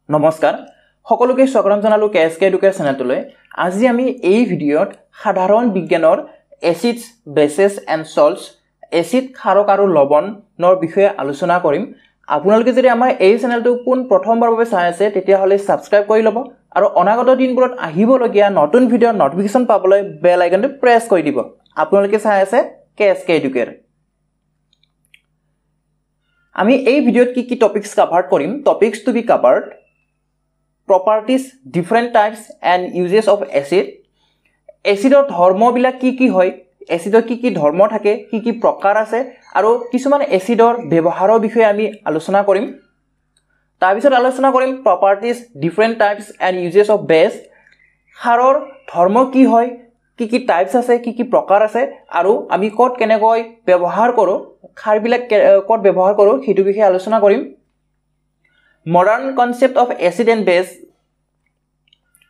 নমস্কাৰ সকলোকে স্বাগতম জনালো কেএসকে এডুকেশ্যন চেনেলটোলৈ আজি আমি এই ভিডিঅ'ত সাধাৰণ বিজ্ঞানৰ এচিডছ বেসেছ এণ্ড সল্টছ এচিড ক্ষাৰক আৰু লৱণৰ বিষয়ে আলোচনা কৰিম আপোনালোকে যদি আমাৰ এই চেনেলটো পোন প্ৰথমবাৰৰ বাবে চাই আছে তেতিয়া হলে সাবস্ক্ৰাইব কৰি লব আৰু অনাগত দিনবোৰত আহিবলগীয়া নতুন ভিডিঅ'ৰ নটিফিকেশন পাবলৈ বেল আইকনটো প্ৰেছ কৰি দিব আপোনালোকে চাই আছে কেএসকে এডুকেশ্যন আমি এই ভিডিঅ'ত কি টপিকস কভাৰ কৰিম topics to be covered properties different types and uses of acid এসিডৰ ধৰ্ম বিলাক কি হয় এসিডৰ কি ধৰ্ম থাকে কি প্ৰকাৰ আছে আৰু কিছুমান এসিডৰ ব্যৱহাৰৰ বিষয়ে আমি আলোচনা কৰিম তাৰ পিছত আলোচনা কৰিম properties different types and uses of base ক্ষাৰৰ ধৰ্ম কি হয় কি টাইপস আছে কি প্ৰকাৰ আছে আৰু আমি ক'ত কেনেকৈ ব্যৱহাৰ কৰো ক্ষাৰ বিলাক ক'ত ব্যৱহাৰ কৰো সেইটো বিষয়ে আলোচনা কৰিম Modern concept of acid and base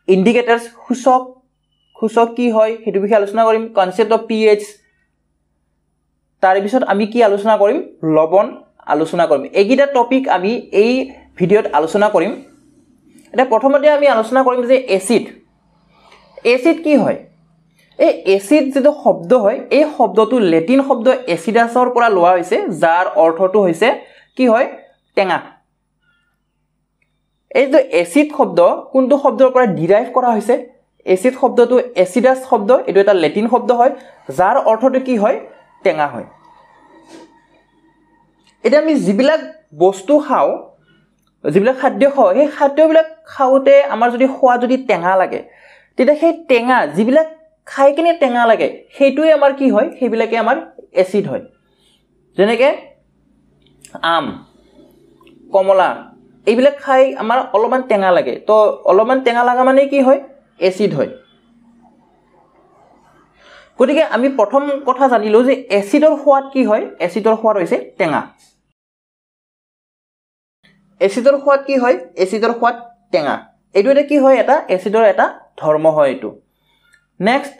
indicators সূচক কি হয় হেতু বিষয়ে আলোচনা কৰিম concept of pH তাৰ পিছত আমি কি আলোচনা কৰিম লৱণ আলোচনা কৰিম এইগিটা টপিক আমি এই ভিডিঅ'ত আলোচনা কৰিম এটা প্ৰথমতে আমি আলোচনা কৰিম যে এচিড কি হয় এই এচিড যেটো শব্দ হয় এই শব্দটো লেটিন শব্দ এচিডাছৰ পৰা লোৱা হৈছে যাৰ অৰ্থটো হৈছে কি হয় টেঙা এই যে এসিড শব্দ কোনটো শব্দৰ পৰা ডিৰাইভ কৰা হৈছে এসিড শব্দটো এসিডাছ শব্দ এটো এটা লেটিন শব্দ হয় যাৰ অৰ্থটো কি হয় টেঙা হয় এটা আমি যিবিলাক বস্তু খাও যিবিলাক খাদ্য খাও সেই খাদ্যবিলাক খাওতে আমাৰ যদি খোৱা যদি টেঙা লাগে তেতিয়া সেই টেঙা যিবিলাক খাই কিনে টেঙা লাগে সেইটোই আমাৰ কি হয় সেইবিলাকে আমাৰ এসিড হয় যেনেকৈ আম কমলা এইবিলাক খাই আমাৰ অলপমান টেঙা লাগে তো অলপমান টেঙা লাগা মানে কি হয় এসিড হয় গতিকে আমি প্ৰথম কথা জানিলো যে এসিডৰ সোৱাদ কি হয় এসিডৰ সোৱাদ হৈছে টেঙা এসিডৰ সোৱাদ কি হয় এসিডৰ সোৱাদ টেঙা এইটো এটা কি হয় এটা এসিডৰ এটা ধৰ্ম হয় এটো নেক্সট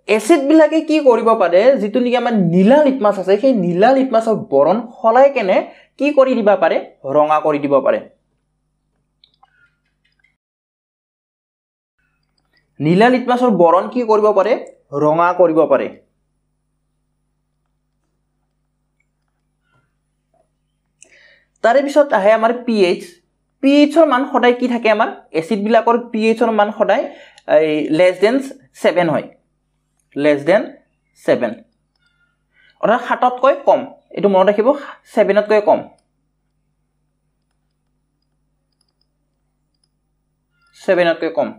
এসিড বিলাকে কি কৰিব পাৰে যেটো নিকি আমাৰ নীলা লিটমাছ আছে সেই নীলা লিটমাছৰ বৰণ খলাই কেনে কি কৰি দিবা পাৰে ৰঙা কৰি দিব পাৰে নীলা লিটমাছৰ বৰণ কি কৰিব পাৰে ৰঙা কৰিব পাৰে তাৰে পিছত আহে আমাৰ pH pHৰ মান সদায় কি থাকে আমাৰ এসিড বিলাকৰ pHৰ মান সদায় less than 7 হয় less than 7 অৰ্থাৎ 7 তকৈ কম এটো মনত ৰাখিব 7 তকৈ কম 7 তকৈ কম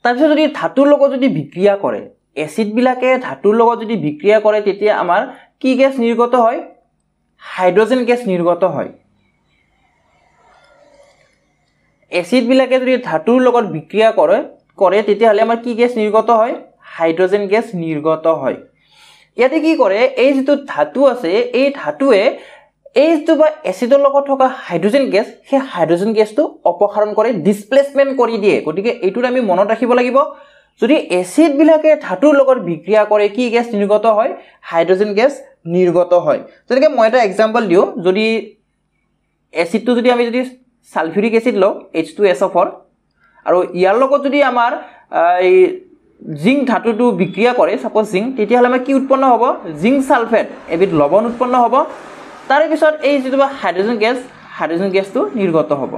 তাৰপিছত যদি ধাতুৰ লগত যদি বিক্ৰিয়া কৰে এসিড বিলাকে ধাতুৰ লগত যদি বিক্ৰিয়া কৰে তেতিয়া আমাৰ কি গ্যাস নিৰ্গত হয় হাইড্ৰোজেন গ্যাস নিৰ্গত হয় এসিড বিলাকে যদি ধাতুৰ লগত বিক্ৰিয়া কৰে তেতিয়া হলে আমাৰ কি গ্যাস নিৰ্গত হয় হাইড্ৰোজেন গ্যাস নিৰ্গত হয় ইয়াতে কি কৰে এই যেটো ধাতু আছে এই ধাতুৱে এই যেটো বা এসিডৰ লগত থকা হাইড্ৰোজেন গ্যাস সেই হাইড্ৰোজেন গ্যাসটো অপসাৰণ কৰে ডিসপ্লেসমেন্ট কৰি দিয়ে গতিকে এইটো আমি মনত ৰাখিব লাগিব যদি এসিড বিলাকে ধাতুৰ লগত বিক্ৰিয়া কৰে কি গ্যাস নিৰ্গত হয় হাইড্ৰোজেন গ্যাস নিৰ্গত হয় যেনেকৈ মই এটা एग्जांपल দিও যদি এসিডটো যদি আমি যদি সালফিউৰিক এসিড লও H2SO4 আৰু ইয়াৰ লগত যদি আমাৰ এই জিংক ধাতুটো বিক্ৰিয়া কৰে সাপোজ জিংক তেতিয়া হলে আমাৰ কি উৎপন্ন হ'ব জিংক সালফেট এবিধ লৱণ উৎপন্ন হ'ব তাৰে পিছত এই যেটো হাইড্ৰোজেন গ্যাসটো নিৰ্গত হ'ব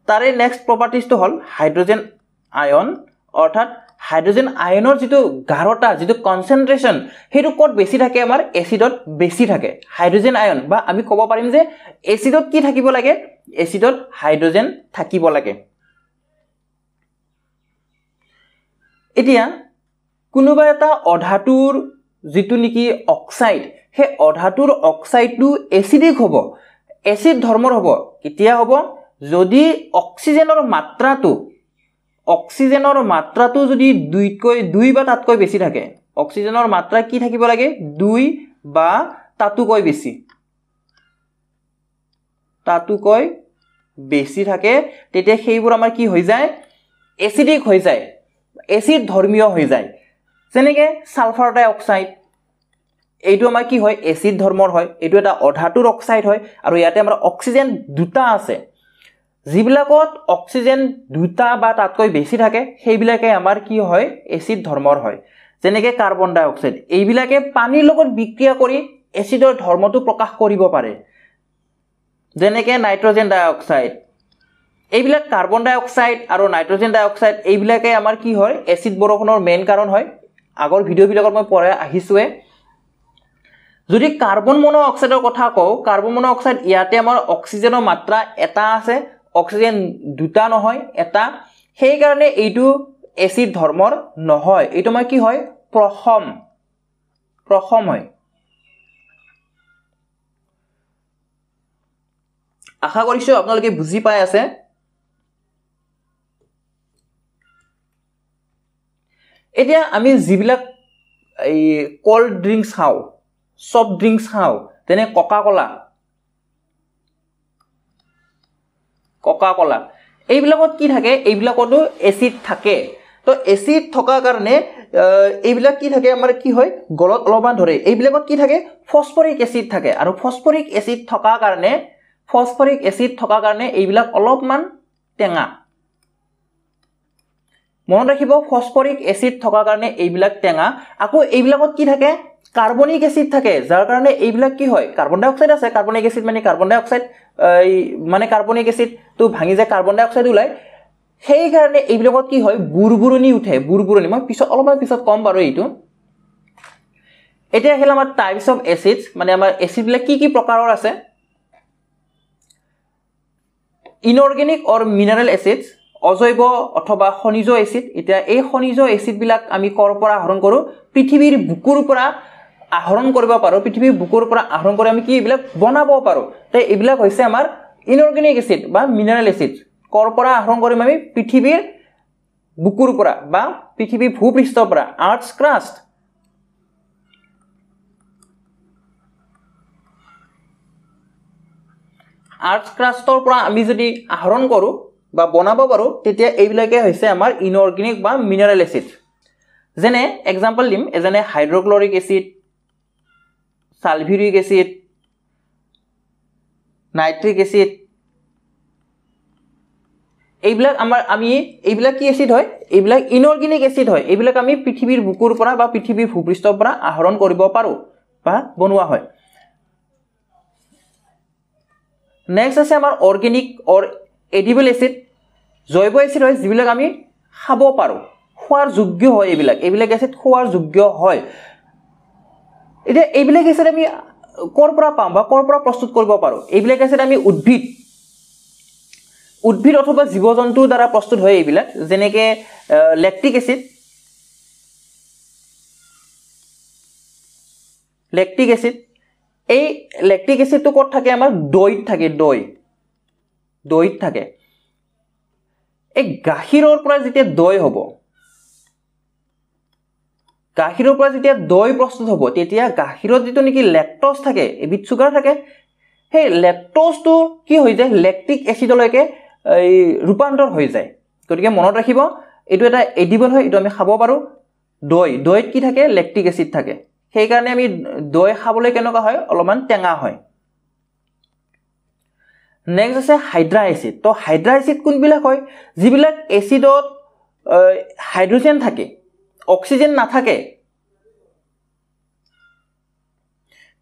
তাৰে নেক্সট প্ৰপাৰ্টিজটো হল হাইড্ৰোজেন আয়ন অৰ্থাৎ হাইড্ৰোজেন আয়নৰ যেটো গাঢ়তা যেটো কনসেন্ট্ৰেচন হেতু ক'ত বেছি থাকে আমাৰ এসিডত বেছি থাকে হাইড্ৰোজেন আয়ন বা আমি ক'ব পাৰিম যে এসিডত কি থাকিব লাগে এসিডত হাইড্ৰোজেন থাকিব লাগে এতিয়া কোনোবা এটা অধাতুৰ যেটো নেকি অক্সাইড হে অধাতুৰ অক্সাইডটো এসিডিক হ'ব এসিড ধৰ্মৰ হ'ব কেতিয়া হ'ব যদি অক্সিজেনৰ মাত্ৰাটো যদি 2 বা তাতকৈ বেছি থাকে অক্সিজেনৰ মাত্ৰা কি থাকিব লাগে 2 বা তাতকৈ বেছি থাকে তেতিয়া সেইবোৰ আমাৰ কি হৈ যায় এসিডিক হৈ যায় এসিড ধৰ্মীয় হৈ যায় যেনেকৈ সালফাৰ ডাই অক্সাইড এইটো আমাৰ কি হয় এসিড ধৰ্মৰ হয় এইটো এটা অধাতুৰ অক্সাইড হয় আৰু ইয়াতে আমাৰ অক্সিজেন দুটা আছে যিবিলাকত অক্সিজেন দুটা বা তাতকৈ বেছি থাকে সেইবিলাকে আমাৰ কি হয় এসিড ধৰ্মৰ হয় যেনেকৈ কাৰ্বন ডাই অক্সাইড এইবিলাকে পানীৰ লগত বিক্ৰিয়া কৰি এসিডৰ ধৰ্মটো প্ৰকাশ কৰিব পাৰে যেনেকৈ নাইট্ৰজেন ডাই অক্সাইড এইবিলাক কাৰ্বন ডাই অক্সাইড আৰু নাইট্ৰজেন ডাই অক্সাইড এইবিলাকে আমাৰ কি হয় এসিড বৰষুণৰ মেইন কাৰণ হয় আগৰ ভিডিঅ'বিলাকত মই পঢ়াই আহিছোৱে যদি কাৰ্বন মনো অক্সাইডৰ কথা কওঁ কাৰ্বন মনো অক্সাইড ইয়াতে আমাৰ অক্সিজেনৰ মাত্ৰা এটা আছে অক্সিজেন দুটা নহয় এটা সেই কাৰণে এইটো এসিড ধৰ্মৰ নহয় এইটো আমাৰ কি হয় প্ৰথম হয় আশা কৰিছো আপোনালোকে বুজি পাই আছে এতিয়া আমি যিবিলাক এই কোল্ড ড্ৰিংকস খাওঁ সফট ড্ৰিংকস খাওঁ যেনে কোকা কোলা এইবিলাকত কি থাকে এইবিলাকতো এসিড থাকে তো এসিড থকাৰ কাৰণে এইবিলাক কি থাকে আমাৰ কি হয় গলত অলপমান ধৰে এইবিলাকত কি থাকে ফসফৰিক এসিড থাকে আৰু ফসফৰিক এসিড থকাৰ কাৰণে এইবিলাক অলপমান টেঙা মনত ৰাখিব ফসফৰিক এসিড থকাৰ কাৰণে এইবিলাক টেঙা আকৌ এইবিলাকত কি থাকে কাৰ্বনিক এসিড থাকে যাৰ কাৰণে এইবিলাক কি হয় কাৰ্বন ডাই অক্সাইড আছে কাৰ্বনিক এসিড মানে কাৰ্বন ডাই অক্সাইড মানে কাৰ্বনিক এসিড তো ভাঙি যায় কাৰ্বন ডাই অক্সাইড ওলাই সেই কাৰণে এইবিলাকত কি হয় বুৰবুৰণি উঠে বুৰবুৰণি মই অলপমান পিছত কম বাৰু এইটো এতিয়া আহিল আমাৰ টাইপস অফ এসিডস মানে আমাৰ এসিডবিলাক কি প্ৰকাৰৰ আছে ইনঅৰ্গেনিক অৰ মিনাৰেল এসিডস অজৈব অথবা খনিজ এসিড এতিয়া এই খনিজ এসিডবিলাক আমি কৰ পৰা আহৰণ কৰো পৃথিৱীৰ বুকুৰ পৰা আহৰণ কৰিব পাৰো পৃথিৱীৰ বুকুৰ পৰা আহৰণ কৰি আমি কি এইবিলাক বনাব পাৰো তে এইবিলাক হৈছে আমাৰ ইনঅৰ্গেনিক এসিড বা মিনাৰেল এসিড কৰ পৰা আহৰণ কৰিম আমি পৃথিৱীৰ বুকুৰ পৰা বা পৃথিৱীৰ ভূপৃষ্ঠৰ পৰা আৰ্থছ ক্ৰাষ্ট আৰ্থছ ক্ৰাষ্টৰ পৰা আমি যদি আহৰণ কৰো বা বনাব পাৰো তেতিয়া এইবিলাকে হৈছে আমাৰ ইনঅৰ্গেনিক বা মিনাৰেল এসিড যেনে এক্সাম্পল দিম যেনে hydrochloric acid sulphuric acid nitric acid এইবিলাক আমি এইবিলাক কি এসিড হয় এইবিলাক ইনঅৰ্গেনিক এসিড হয় এইবিলাক আমি পৃথিৱীৰ বুকুৰ পৰা বা পৃথিৱীৰ ভূপৃষ্ঠৰ পৰা আহৰণ কৰিব পাৰো বা বনোৱা হয় নেক্সট আছে আমাৰ অৰ্গেনিক অৰ এডিবল এসিড জৈৱ এসিড হয় যিবিলাক আমি খাব পাৰো খোৱাৰ যোগ্য হয় এইবিলাক এসিড খোৱাৰ যোগ্য হয় এতিয়া এইবিলাক এসিড আমি কৰ পৰা পাম বা কৰ পৰা প্ৰস্তুত কৰিব পাৰো এইবিলাক এসিড আমি উদ্ভিদ অথবা জীৱ-জন্তুৰ দ্বাৰা প্ৰস্তুত হয় এইবিলাক যেনেকৈ লেক্টিক এসিড এই লেক্টিক এসিডটো ক'ত থাকে আমাৰ দৈত থাকে এই গাখীৰৰ পৰা যেতিয়া দৈ হ'ব গাখীৰৰ পৰা যেতিয়া দৈ প্ৰস্তুত হ'ব তেতিয়া গাখীৰত যেটো নেকি লেক্টোজ থাকে এবিধ সুগাৰ থাকে সেই লেক্টোজটো কি হৈ যায় লেক্টিক এসিডলৈকে ৰূপান্তৰ হৈ যায় গতিকে মনত ৰাখিব এটো এটা এডিবল হয় এটো আমি খাব পাৰো দৈত কি থাকে লেক্টিক এসিড থাকে সেই কাৰণে আমি দৈ খাবলৈ কেনেকুৱা হয় অলপমান টেঙা হয় নেক্সট আছে হাইড্ৰা এসিড তো হাইড্ৰা এসিড কোনবিলাক হয় যিবিলাক এসিডত হাইড্ৰোজেন থাকে অক্সিজেন নাথাকে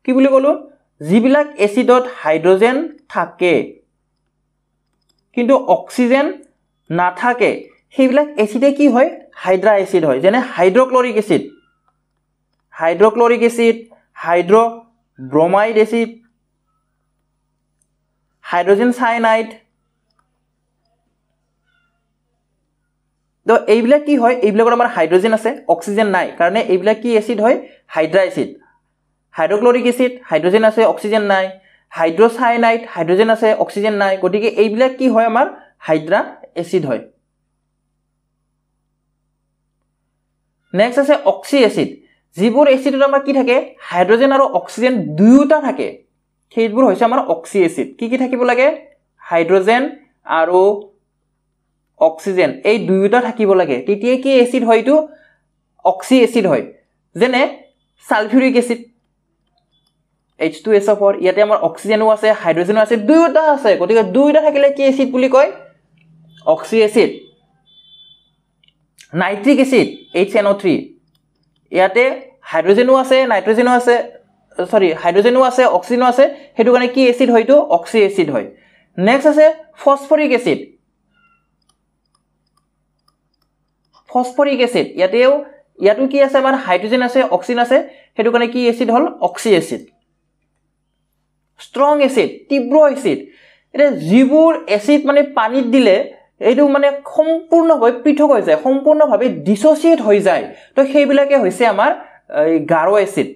কি বুলি কলো যিবিলাক এসিডত হাইড্ৰোজেন থাকে কিন্তু অক্সিজেন নাথাকে সেইবিলাক এসিডে কি হয় হাইড্ৰা এসিড হয় যেনে hydrochloric acid hydrobromide acid hydrogen cyanide তো এইবিলাক কি হয় এইবিলাকৰ আমাৰ হাইড্ৰোজেন আছে অক্সিজেন নাই কাৰণে এইবিলাক কি এসিড হয় hydra acid hydrochloric acid hydrogen আছে অক্সিজেন নাই হাইড্ৰোসাইনাইড হাইড্ৰোজেন আছে অক্সিজেন নাই গতিকে এইবিলাক কি হয় আমাৰ হাইড্ৰা এসিড হয় নেক্সট আছে অক্সি এসিড যিবোৰ এসিডত আমাৰ কি থাকে হাইড্ৰোজেন আৰু অক্সিজেন দুয়োটা থাকে সেইবোৰ হৈছে আমাৰ অক্সি এসিড কি থাকিব লাগে হাইড্ৰোজেন আৰু অক্সিজেন এই দুয়োটা থাকিব লাগে তেতিয়া কি এসিড হয়তো অক্সি এসিড হয় যেনে সালফিউৰিক এসিড H2SO4 ইয়াতে আমাৰ অক্সিজেনো আছে হাইড্ৰোজেনো আছে দুয়োটা আছে গতিকে দুয়োটা থাকিলে কি এসিড বুলি কয় oxy acid nitric acid HNO3 ইয়াতে হাইড্ৰোজেনো আছে নাইট্ৰোজেনো আছে সৰি হাইড্ৰোজেনো আছে অক্সিজেনো আছে হেতু কাৰণে কি এসিড হয়তো অক্সি এসিড হয় নেক্সট আছে ফসফৰিক এসিড ইয়াতো কি আছে আমাৰ হাইড্ৰোজেন আছে অক্সিজেন আছে হেতু কাৰণে কি এসিড হল অক্সি এসিড স্ট্ৰং এসিড তীব্ৰ এসিড এটা যিবোৰ এসিড মানে পানীত দিলে এইটো মানে সম্পূৰ্ণভাৱে পৃথক হৈ যায় সম্পূৰ্ণভাৱে ডিসোসিয়েট হৈ যায় তো সেইবিলাকে হৈছে আমাৰ গাঢ় এসিড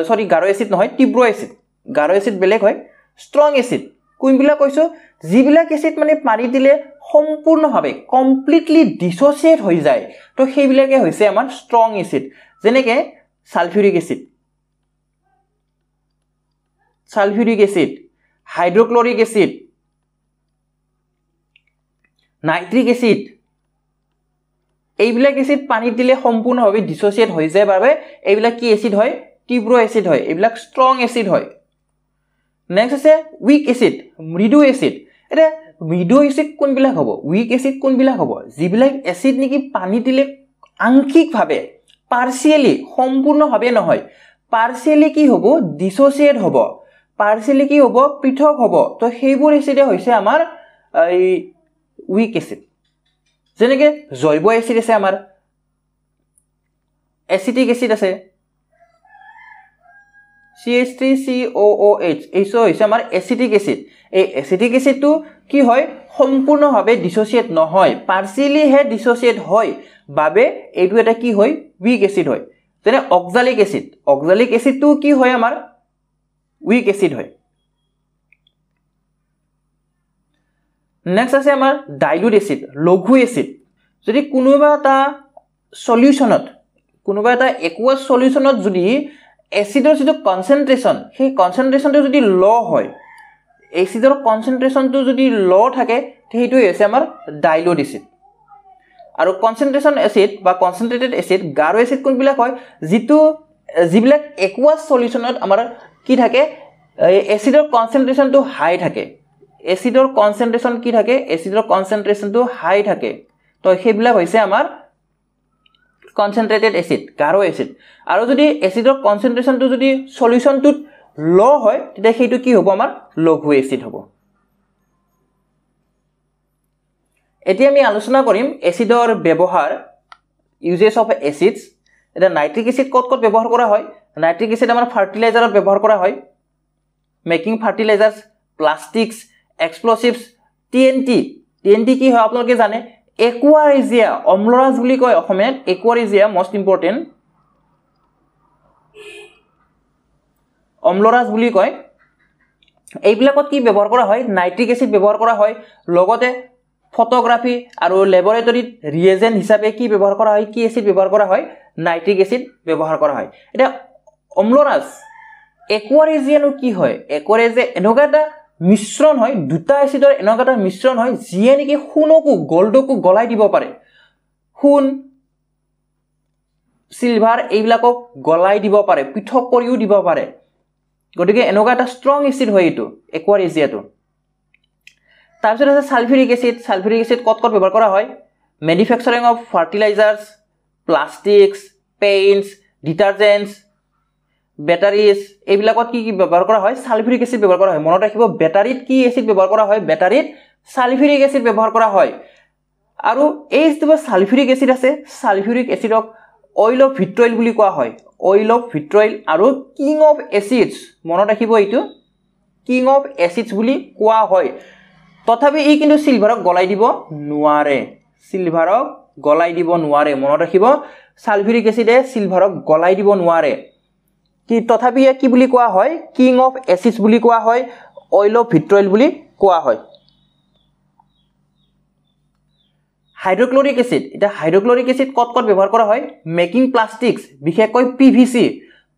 সৰি গাঢ় এসিড নহয় তীব্ৰ এসিড গাঢ় এসিড বেলেগ হয় স্ট্ৰং এসিড কোনবিলাক কৈছো যিবিলাক এসিড মানে পানী দিলে সম্পূৰ্ণভাৱে কমপ্লিটলি ডিসোসিয়েট হৈ যায় তো সেইবিলাকে হৈছে আমাৰ স্ট্ৰং এসিড যেনেকৈ সালফিউৰিক acid hydrochloric acid nitric acid এইবিলাক এসিড পানীত দিলে সম্পূৰ্ণভাৱে ডিসোসিয়েট হৈ যায় বাবে এইবিলাক কি এসিড হয় তীব্ৰ এসিড হয় এইবিলাক স্ট্ৰং এসিড হয় নেক্সট আছে উইক এসিড মৃদু এসিড এটা মৃদু এসিড কোনবিলাক হ'ব উইক এসিড কোনবিলাক হ'ব যিবিলাক এসিড নেকি পানী দিলে আংশিকভাৱে পাৰ্শিয়ালি সম্পূৰ্ণভাৱে নহয় পাৰ্শিয়ালি কি হ'ব ডিসোসিয়েট হ'ব পাৰ্শিয়ালি কি হ'ব পৃথক হ'ব তো সেইবোৰ এসিডে হৈছে আমাৰ এই উইক এসিড যেনেকৈ জৈৱ এসিড আছে আমাৰ এসিটিক এসিড আছে CH3COOH এইটো হৈছে আমাৰ এসিটিক এসিড এই এসিটিক এসিডটো কি হয় সম্পূৰ্ণভাৱে ডিসোসিয়েট নহয় পাৰ্শিয়ালি হে ডিসোসিয়েট হয় বাবে এইটো এটা কি হয় উইক এসিড হয় যেনে অক্সালিক এসিডটো কি হয় আমাৰ উইক এসিড হয় নেক্সট আছে আমাৰ ডাইলুট এসিড লঘু এসিড যদি কোনোবা এটা একুয়াস সলিউশনত যদি এসিডৰ যেটো কনসেন্ট্ৰেচন সেই কনসেন্ট্ৰেচনটো যদি ল হয় এসিডৰ কনসেন্ট্ৰেচনটো যদি ল থাকে সেইটো হৈছে আমাৰ ডাইলুট এসিড আৰু কনসেন্ট্ৰেচন এসিড বা কনসেন্ট্ৰেটেড এসিড গাঢ় এসিড কোনবিলাক হয় যিবিলাক একুয়াস সলিউশনত আমাৰ কি থাকে এসিডৰ কনসেন্ট্ৰেচনটো হাই থাকে এসিডৰ কনসেন্ট্ৰেচন কি থাকে এসিডৰ কনসেন্ট্ৰেচনটো হাই থাকে তো সেইবিলাক হৈছে আমাৰ concentrated acid গাঢ় এসিড আৰু যদি এসিডৰ কনসেন্ট্ৰেচনটো যদি সলিউশনটোত ল হয় তেতিয়া সেইটো কি হ'ব আমাৰ লঘু এসিড হ'ব এতিয়া আমি আলোচনা কৰিম এসিডৰ ব্যৱহাৰ ইউজেস অফ এসিডস এটা নাইট্ৰিক এসিড কত ব্যৱহাৰ কৰা হয় নাইট্ৰিক এসিড আমাৰ ফাৰ্টিলাইজাৰত ব্যৱহাৰ কৰা হয় মেকিং ফাৰ্টিলাইজাৰ্স প্লাষ্টিক্স এক্সপ্লোসিভস TNT কি হয় আপোনালোকে জানে একুৱাৰিজিয়া অম্লৰাজ বুলি কয় অসমীয়াত একুৱাৰিজিয়া মোস্ট ইম্পৰ্টেন্ট অম্লৰাজ বুলি কয় এইবিলাকত কি ব্যৱহাৰ কৰা হয় নাইট্ৰিক এসিড ব্যৱহাৰ কৰা হয় লগতে ফটোগ্ৰাফি আৰু ল্যাবৰেটৰীত ৰিএজেন্ট হিচাপে কি ব্যৱহাৰ কৰা হয় কি এসিড ব্যৱহাৰ কৰা হয় নাইট্ৰিক এসিড ব্যৱহাৰ কৰা হয় এটা অম্লৰাজ একুৱাৰিজিয়ানো কি হয় একুৱাৰিজিয়া এনেকুৱা এটা মিশ্ৰণ হয় দুটা এসিডৰ এনেকুৱা এটা মিশ্ৰণ হয় যিয়ে নেকি সোণকো গোল্ডকো গলাই দিব পাৰে সোণ সিলভাৰ এইবিলাকক গলাই দিব পাৰে পৃথক কৰিও দিব পাৰে গতিকে এনেকুৱা এটা ষ্ট্ৰং এসিড হয় এটো একুৱাৰিজিয়াটো তাৰপিছত আছে সালফিউৰিক এসিড কত ব্যৱহাৰ কৰা হয় ম্যানুফ্যাকচাৰিং অফ ফাৰ্টিলাইজাৰ্স প্লাষ্টিক্স পেইন্টস ডিটাৰজেন্টস ব্যাটাৰিজ এইবিলাকত কি ব্যৱহাৰ কৰা হয় সালফিউৰিক এসিড ব্যৱহাৰ কৰা হয় মনত ৰাখিব ব্যাটাৰিত কি এসিড ব্যৱহাৰ কৰা হয় ব্যাটাৰিত সালফিউৰিক এসিড ব্যৱহাৰ কৰা হয় আৰু এই যে সালফিউৰিক এসিড আছে সালফিউৰিক এসিডক অইল অফ ভিট্ৰইল বুলি কোৱা হয় অইল অফ ভিট্ৰইল আৰু কিং অফ এসিডস মনত ৰাখিব এইটো কিং অফ এসিডস বুলি কোৱা হয় তথাপি এই কিন্তু সিলভাৰক গলাই দিব নোৱাৰে মনত ৰাখিব সালফিউৰিক এসিডে সিলভাৰক গলাই দিব নোৱাৰে কি তথাপি কি বুলি কোৱা হয় কিং অফ এসিডস বুলি কোৱা হয় অইল অফ ভিট্ৰইল বুলি কোৱা হয় হাইড্ৰোক্লোৰিক এসিড এটা হাইড্ৰোক্লোৰিক এসিড কত ব্যৱহাৰ কৰা হয় মেকিং প্লাষ্টিক্স বিশেষকৈ পিভিসি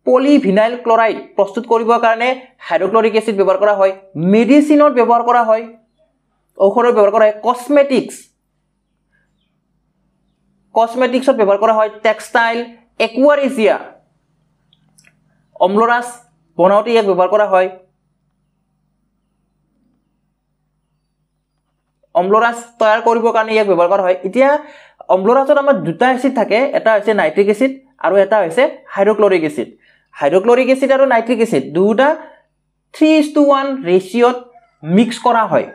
পলিভিনাইল ক্লোৰাইড প্ৰস্তুত কৰিবৰ কাৰণে হাইড্ৰোক্লোৰিক এসিড ব্যৱহাৰ কৰা হয় মেডিচিনত ব্যৱহাৰ কৰা হয় ঔষধত ব্যৱহাৰ কৰা হয় কসমেটিক্সত ব্যৱহাৰ কৰা হয় টেক্সটাইল একুৱাৰিজিয়া অম্লৰাজ বনাওঁতে ইয়াক ব্যৱহাৰ কৰা হয় অম্লৰাজ তৈয়াৰ কৰিবৰ কাৰণে ইয়াক ব্যৱহাৰ কৰা হয় এতিয়া অম্লৰাজত আমাৰ দুটা এচিড থাকে এটা হৈছে নাইট্ৰিক এচিড আৰু এটা হৈছে হাইড্ৰক্লৰিক এচিড হাইড্ৰক্লৰিক এচিড আৰু নাইট্ৰিক এচিড দুটা 3:1 ৰেচিঅত মিক্স কৰা হয়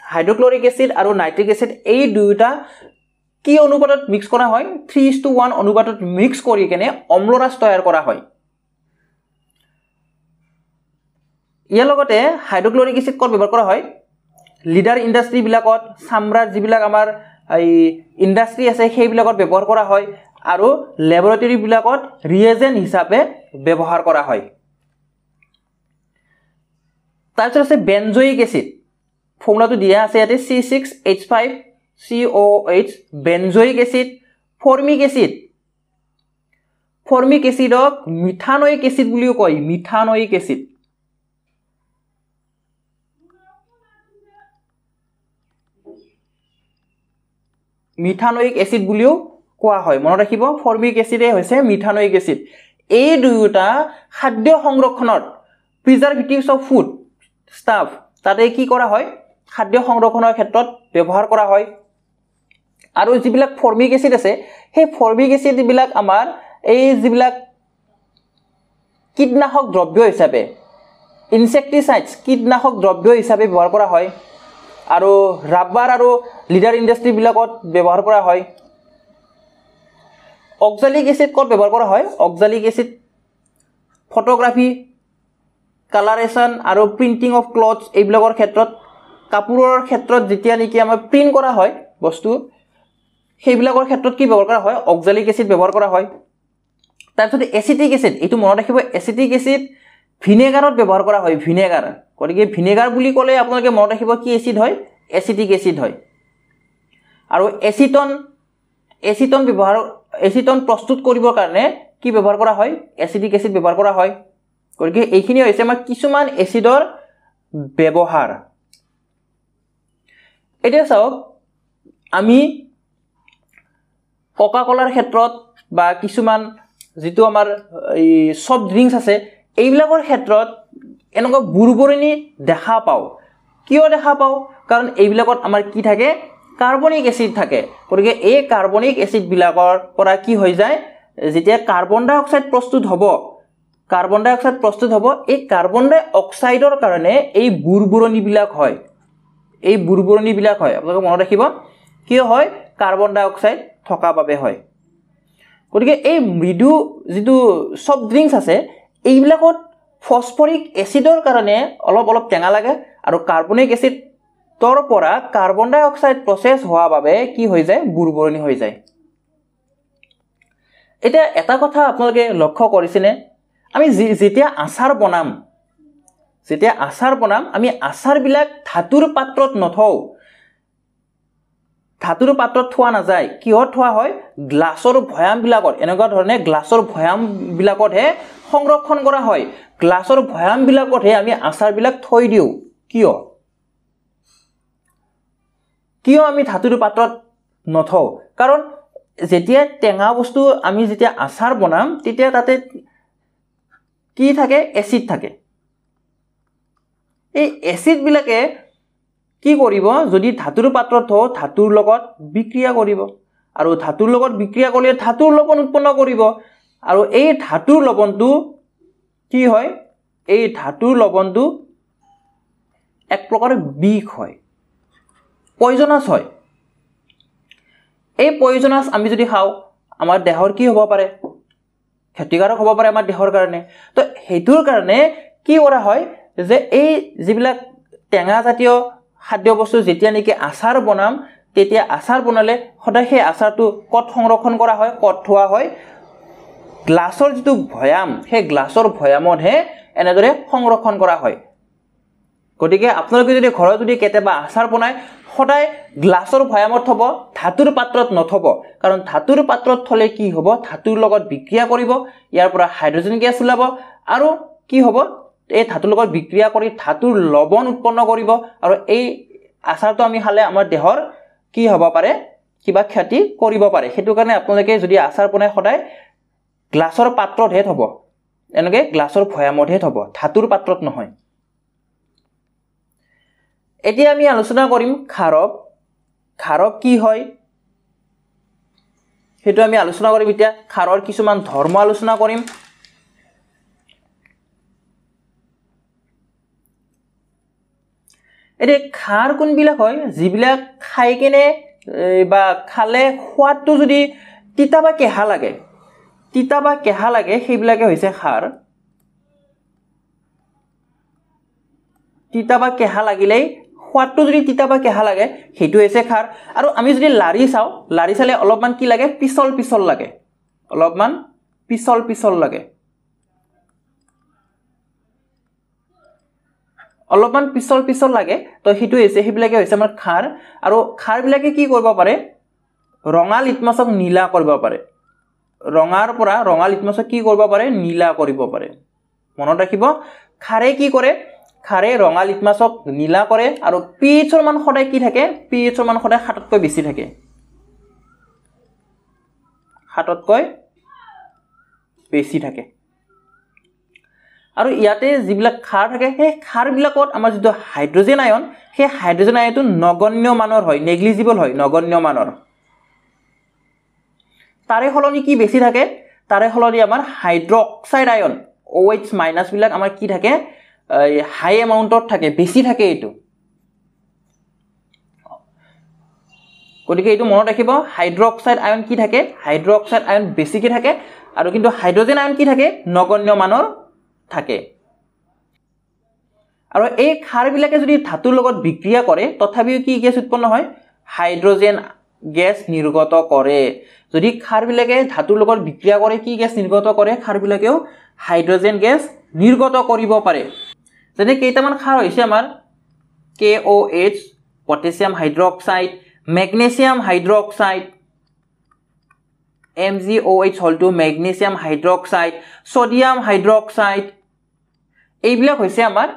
হাইড্ৰক্লৰিক এচিড আৰু নাইট্ৰিক এচিড এই দুটা কি অনুপাতত মিক্স কৰা হয় 3:1 অনুপাতত মিক্স কৰি কেনে অম্লৰাজ তৈয়াৰ কৰা হয় ইয়াৰ লগতে হাইড্ৰক্লৰিক এচিড ক'ত ব্যৱহাৰ কৰা হয় লিডাৰ ইণ্ডাষ্ট্ৰী বিলাকত চামৰাৰ যিবিলাক আমাৰ এই ইণ্ডাষ্ট্ৰী আছে সেইবিলাকত ব্যৱহাৰ কৰা হয় আৰু ল্যাবৰেটৰী বিলাকত ৰিএজেন্ট হিচাপে ব্যৱহাৰ কৰা হয় তাৰপিছত আছে বেনজোইক এচিড ফৰ্মুলাটো দিয়া আছে ইয়াতে C6H5COH বেনজোইক এচিড ফৰ্মিক এচিডক মিথানোইক এচিড বুলিও কয় মিথানোইক এচিড মিথানোইক এচিড বুলিও কোৱা হয় মনত ৰাখিব ফৰ্মিক এচিডে হৈছে মিথানোইক এচিড এই দুটা খাদ্য সংৰক্ষণৰ প্ৰিজাৰভেটিভছ অফ ফুড ষ্টাফ তাতে কি কৰা হয় খাদ্য সংৰক্ষণৰ ক্ষেত্ৰত ব্যৱহাৰ কৰা হয় আৰু যিবিলাক ফৰ্মিক এচিড আছে সেই ফৰ্মিক এচিড বিলাক আমাৰ এই যিবিলাক কীটনাশক দ্ৰব্য হিচাপে ইনসেক্টিসাইডস কীটনাশক দ্ৰব্য হিচাপে ব্যৱহাৰ কৰা হয় আৰু ৰাবাৰ আৰু লিডাৰ ইণ্ডাষ্ট্ৰী বিলাকত ব্যৱহাৰ কৰা হয় অক্সালিক এচিড ক'ত ব্যৱহাৰ কৰা হয় অক্সালিক এচিড ফটোগ্ৰাফি কালাৰেশন আৰু প্ৰিন্টিং অফ ক্লথছ এইবিলাকৰ ক্ষেত্ৰত কাপোৰৰ ক্ষেত্ৰত যেতিয়া নেকি আমাৰ প্ৰিন্ট কৰা হয় বস্তু সেইবিলাকৰ ক্ষেত্ৰত কি ব্যৱহাৰ কৰা হয় অক্সালিক এচিড ব্যৱহাৰ কৰা হয় তাৰপিছত এচিটিক এচিড এইটো মনত ৰাখিব এচিটিক এচিড ভিনেগাৰত ব্যৱহাৰ কৰা হয় ভিনেগাৰ গতিকে ভিনেগাৰ বুলি ক'লে আপোনালোকে মনত ৰাখিব কি এচিড হয় এচিটিক এচিড হয় আৰু এচিটন প্ৰস্তুত কৰিবৰ কাৰণে কি ব্যৱহাৰ কৰা হয় এচিটিক এচিড ব্যৱহাৰ কৰা হয় গতিকে এইখিনি হৈছে আমাৰ কিছুমান এচিডৰ ব্যৱহাৰ এতিয়া চাওক আমি কোকা কোলাৰ ক্ষেত্ৰত বা কিছুমান যেটো আমাৰ এই সফট ড্ৰিংকস আছে এইবিলাকৰ ক্ষেত্ৰত এনেকুৱা বুৰবৰণি দেখা পাও কিয় দেখা পাও কাৰণ এইবিলাকত আমাৰ কি থাকে কাৰ্বনিক এচিড থাকে গতিকে এই কাৰ্বনিক এচিড বিলাকৰ পৰা কি হৈ যায় যেতিয়া কাৰ্বন ডাই অক্সাইড প্ৰস্তুত হ'ব এই কাৰ্বন ডাই অক্সাইডৰ কাৰণে এই বুৰবৰণি বিলাক হয় আপোনালোকে মনত ৰাখিব কিয় হয় কাৰ্বন ডাই অক্সাইড থকা বাবে হয় গতিকে এই মৃদু যেটো সফট ড্ৰিংকস আছে এইবিলাকত ফসফৰিক এচিডৰ কাৰণে অলপ টেঙা লাগে আৰু কাৰ্বনিক এচিড তৰ পৰা কাৰ্বন ডাই অক্সাইড প্ৰসেস হোৱা বাবে কি হৈ যায় বুৰবৰণি হৈ যায় এটা এটা কথা আপোনালোকে লক্ষ্য কৰিছেনে আমি যেতিয়া আচাৰ বনাম আমি আচাৰ বিলাক ধাতুৰ পাত্ৰত নথও ধাতুৰ পাত্ৰত থোৱা নাযায় কিহত থোৱা হয় গ্লাছৰ ভয়াম বিলাকত এনেকুৱা ধৰণে গ্লাছৰ ভয়াম বিলাকতহে সংৰক্ষণ কৰা হয় গ্লাছৰ ভয়াম বিলাকতহে আমি আচাৰ বিলাক থৈ দিও কিয় আমি ধাতুৰ পাত্ৰত নথও কাৰণ যেতিয়া টেঙা বস্তু আমি যেতিয়া আচাৰ বনাম তেতিয়া তাতে কি থাকে এচিড থাকে এই এচিড বিলাকে কি কৰিব যদি ধাতুৰ পাত্ৰত থও ধাতুৰ লগত বিক্ৰিয়া কৰিব আৰু ধাতুৰ লগত বিক্ৰিয়া কৰিলে ধাতুৰ লৱণ উৎপন্ন কৰিব আৰু এই ধাতুৰ লৱণটো কি হয় এই ধাতুৰ লৱণটো এক প্ৰকাৰৰ বিষ হয় পয়জনাস হয় এই পয়জনাস আমি যদি খাও আমাৰ দেহৰ কি হ'ব পাৰে ক্ষতিকাৰক হ'ব পাৰে আমাৰ দেহৰ কাৰণে তো হেতুৰ কাৰণে কি কৰা হয় যে এই যিবিলাক টেঙা জাতীয় খাদ্য বস্তু যেতিয়া নেকি আচাৰ বনাম তেতিয়া আচাৰ বনালে সদায় সেই আচাৰটো কত সংৰক্ষণ কৰা হয় কত থোৱা হয় গ্লাছৰ যেটো ভয়াম সেই গ্লাছৰ ভয়ামতহে এনেদৰে সংৰক্ষণ কৰা হয় গতিকে আপোনালোকে যদি ঘৰত যদি কেতিয়াবা আচাৰ বনায় সদায় গ্লাছৰ ভয়ামত থব ধাতুৰ পাত্ৰত নথব কাৰণ ধাতুৰ পাত্ৰত থলে কি হ'ব ধাতুৰ লগত বিক্ৰিয়া কৰিব ইয়াৰ পৰা হাইড্ৰজেন গেছ ওলাব আৰু কি হ'ব এই ধাতুৰ লগত বিক্ৰিয়া কৰি ধাতুৰ লৱণ উৎপন্ন কৰিব আৰু এই আচাৰটো আমি খালে আমাৰ দেহৰ কি হ'ব পাৰে কিবা ক্ষতি কৰিব পাৰে হেতু কাৰণে আপোনালোকে যদি আচাৰ বনায় সদায় গ্লাছৰ পাত্ৰতহে থব এনেকে গ্লাছৰ ভয়ামতহে থব ধাতুৰ পাত্ৰত নহয় এতিয়া আমি আলোচনা কৰিম ক্ষাৰক ক্ষাৰক কি হয় হেতু আমি আলোচনা কৰিম এতিয়া ক্ষাৰৰ কিছুমান ধৰ্ম আলোচনা কৰিম এতে ক্ষাৰ কোনবিলাক হয় যিবিলাক খাই কেনে বা খালে সোৱাদটো যদি তিতা বা কেহা লাগে সেইবিলাকে হৈছে ক্ষাৰ তিতা বা কেহা লাগিলেই সোৱাদটো যদি তিতা বা কেহা লাগে সেইটো হৈছে ক্ষাৰ আৰু আমি যদি লাৰি চালে অলপমান কি লাগে পিছল লাগে অলপমান পিছল লাগে অলপমান পিছল লাগে তো হেতু হৈছে হেবিলাকে হৈছে আমাৰ ক্ষাৰ আৰু ক্ষাৰ বিলাকে কি কৰিব পাৰে ৰঙা লিটমাছক নীলা কৰিব পাৰে ৰঙাৰ পৰা ৰঙা লিটমাছক কি কৰিব পাৰে নীলা কৰিব পাৰে মনত ৰাখিব ক্ষাৰে কি কৰে ক্ষাৰে ৰঙা লিটমাছক নীলা কৰে আৰু পিএইচৰ মান সদায় কি থাকে পিএইচৰ মান সদায় 7 তকৈ বেছি থাকে 7 তকৈ বেছি থাকে আৰু ইয়াতে যিবিলাক ক্ষাৰ থাকে সেই ক্ষাৰ বিলাকত আমাৰ যেটো হাইড্ৰোজেন আয়ন সেই হাইড্ৰোজেন আয়নটো নগণ্য মানৰ হয় নেগলিজিবল হয় নগণ্য মানৰ তাৰে হলনি কি বেছি থাকে তাৰে হলনি আমাৰ হাইড্ৰক্সাইড আয়ন OH- বিলাক আমাৰ কি থাকে হাই এমাউন্টত থাকে বেছি থাকে এটো গতিকে এটো মনত ৰাখিব হাইড্ৰক্সাইড আয়ন কি থাকে হাইড্ৰক্সাইড আয়ন বেছিকে থাকে আৰু কিন্তু হাইড্ৰোজেন আয়ন কি থাকে নগণ্য মানৰ থাকে আৰু এই ক্ষাৰ বিলাকে যদি ধাতুৰ লগত বিক্ৰিয়া কৰে তথাপিও কি গ্যাস উৎপন্ন হয় হাইড্ৰোজেন গ্যাস নিৰ্গত কৰে যদি ক্ষাৰ বিলাকে ধাতুৰ লগত বিক্ৰিয়া কৰে কি গ্যাস নিৰ্গত কৰে ক্ষাৰ বিলাকেও হাইড্ৰোজেন গ্যাস নিৰ্গত কৰিব পাৰে যেনে কেইটামান ক্ষাৰ হৈছে আমাৰ KOH potassium hydroxide magnesium hydroxide MgOH হলটো মেগনেছিয়াম হাইড্ৰক্সাইড সোডিয়াম হাইড্ৰক্সাইড এইবিলাক হৈছে আমাৰ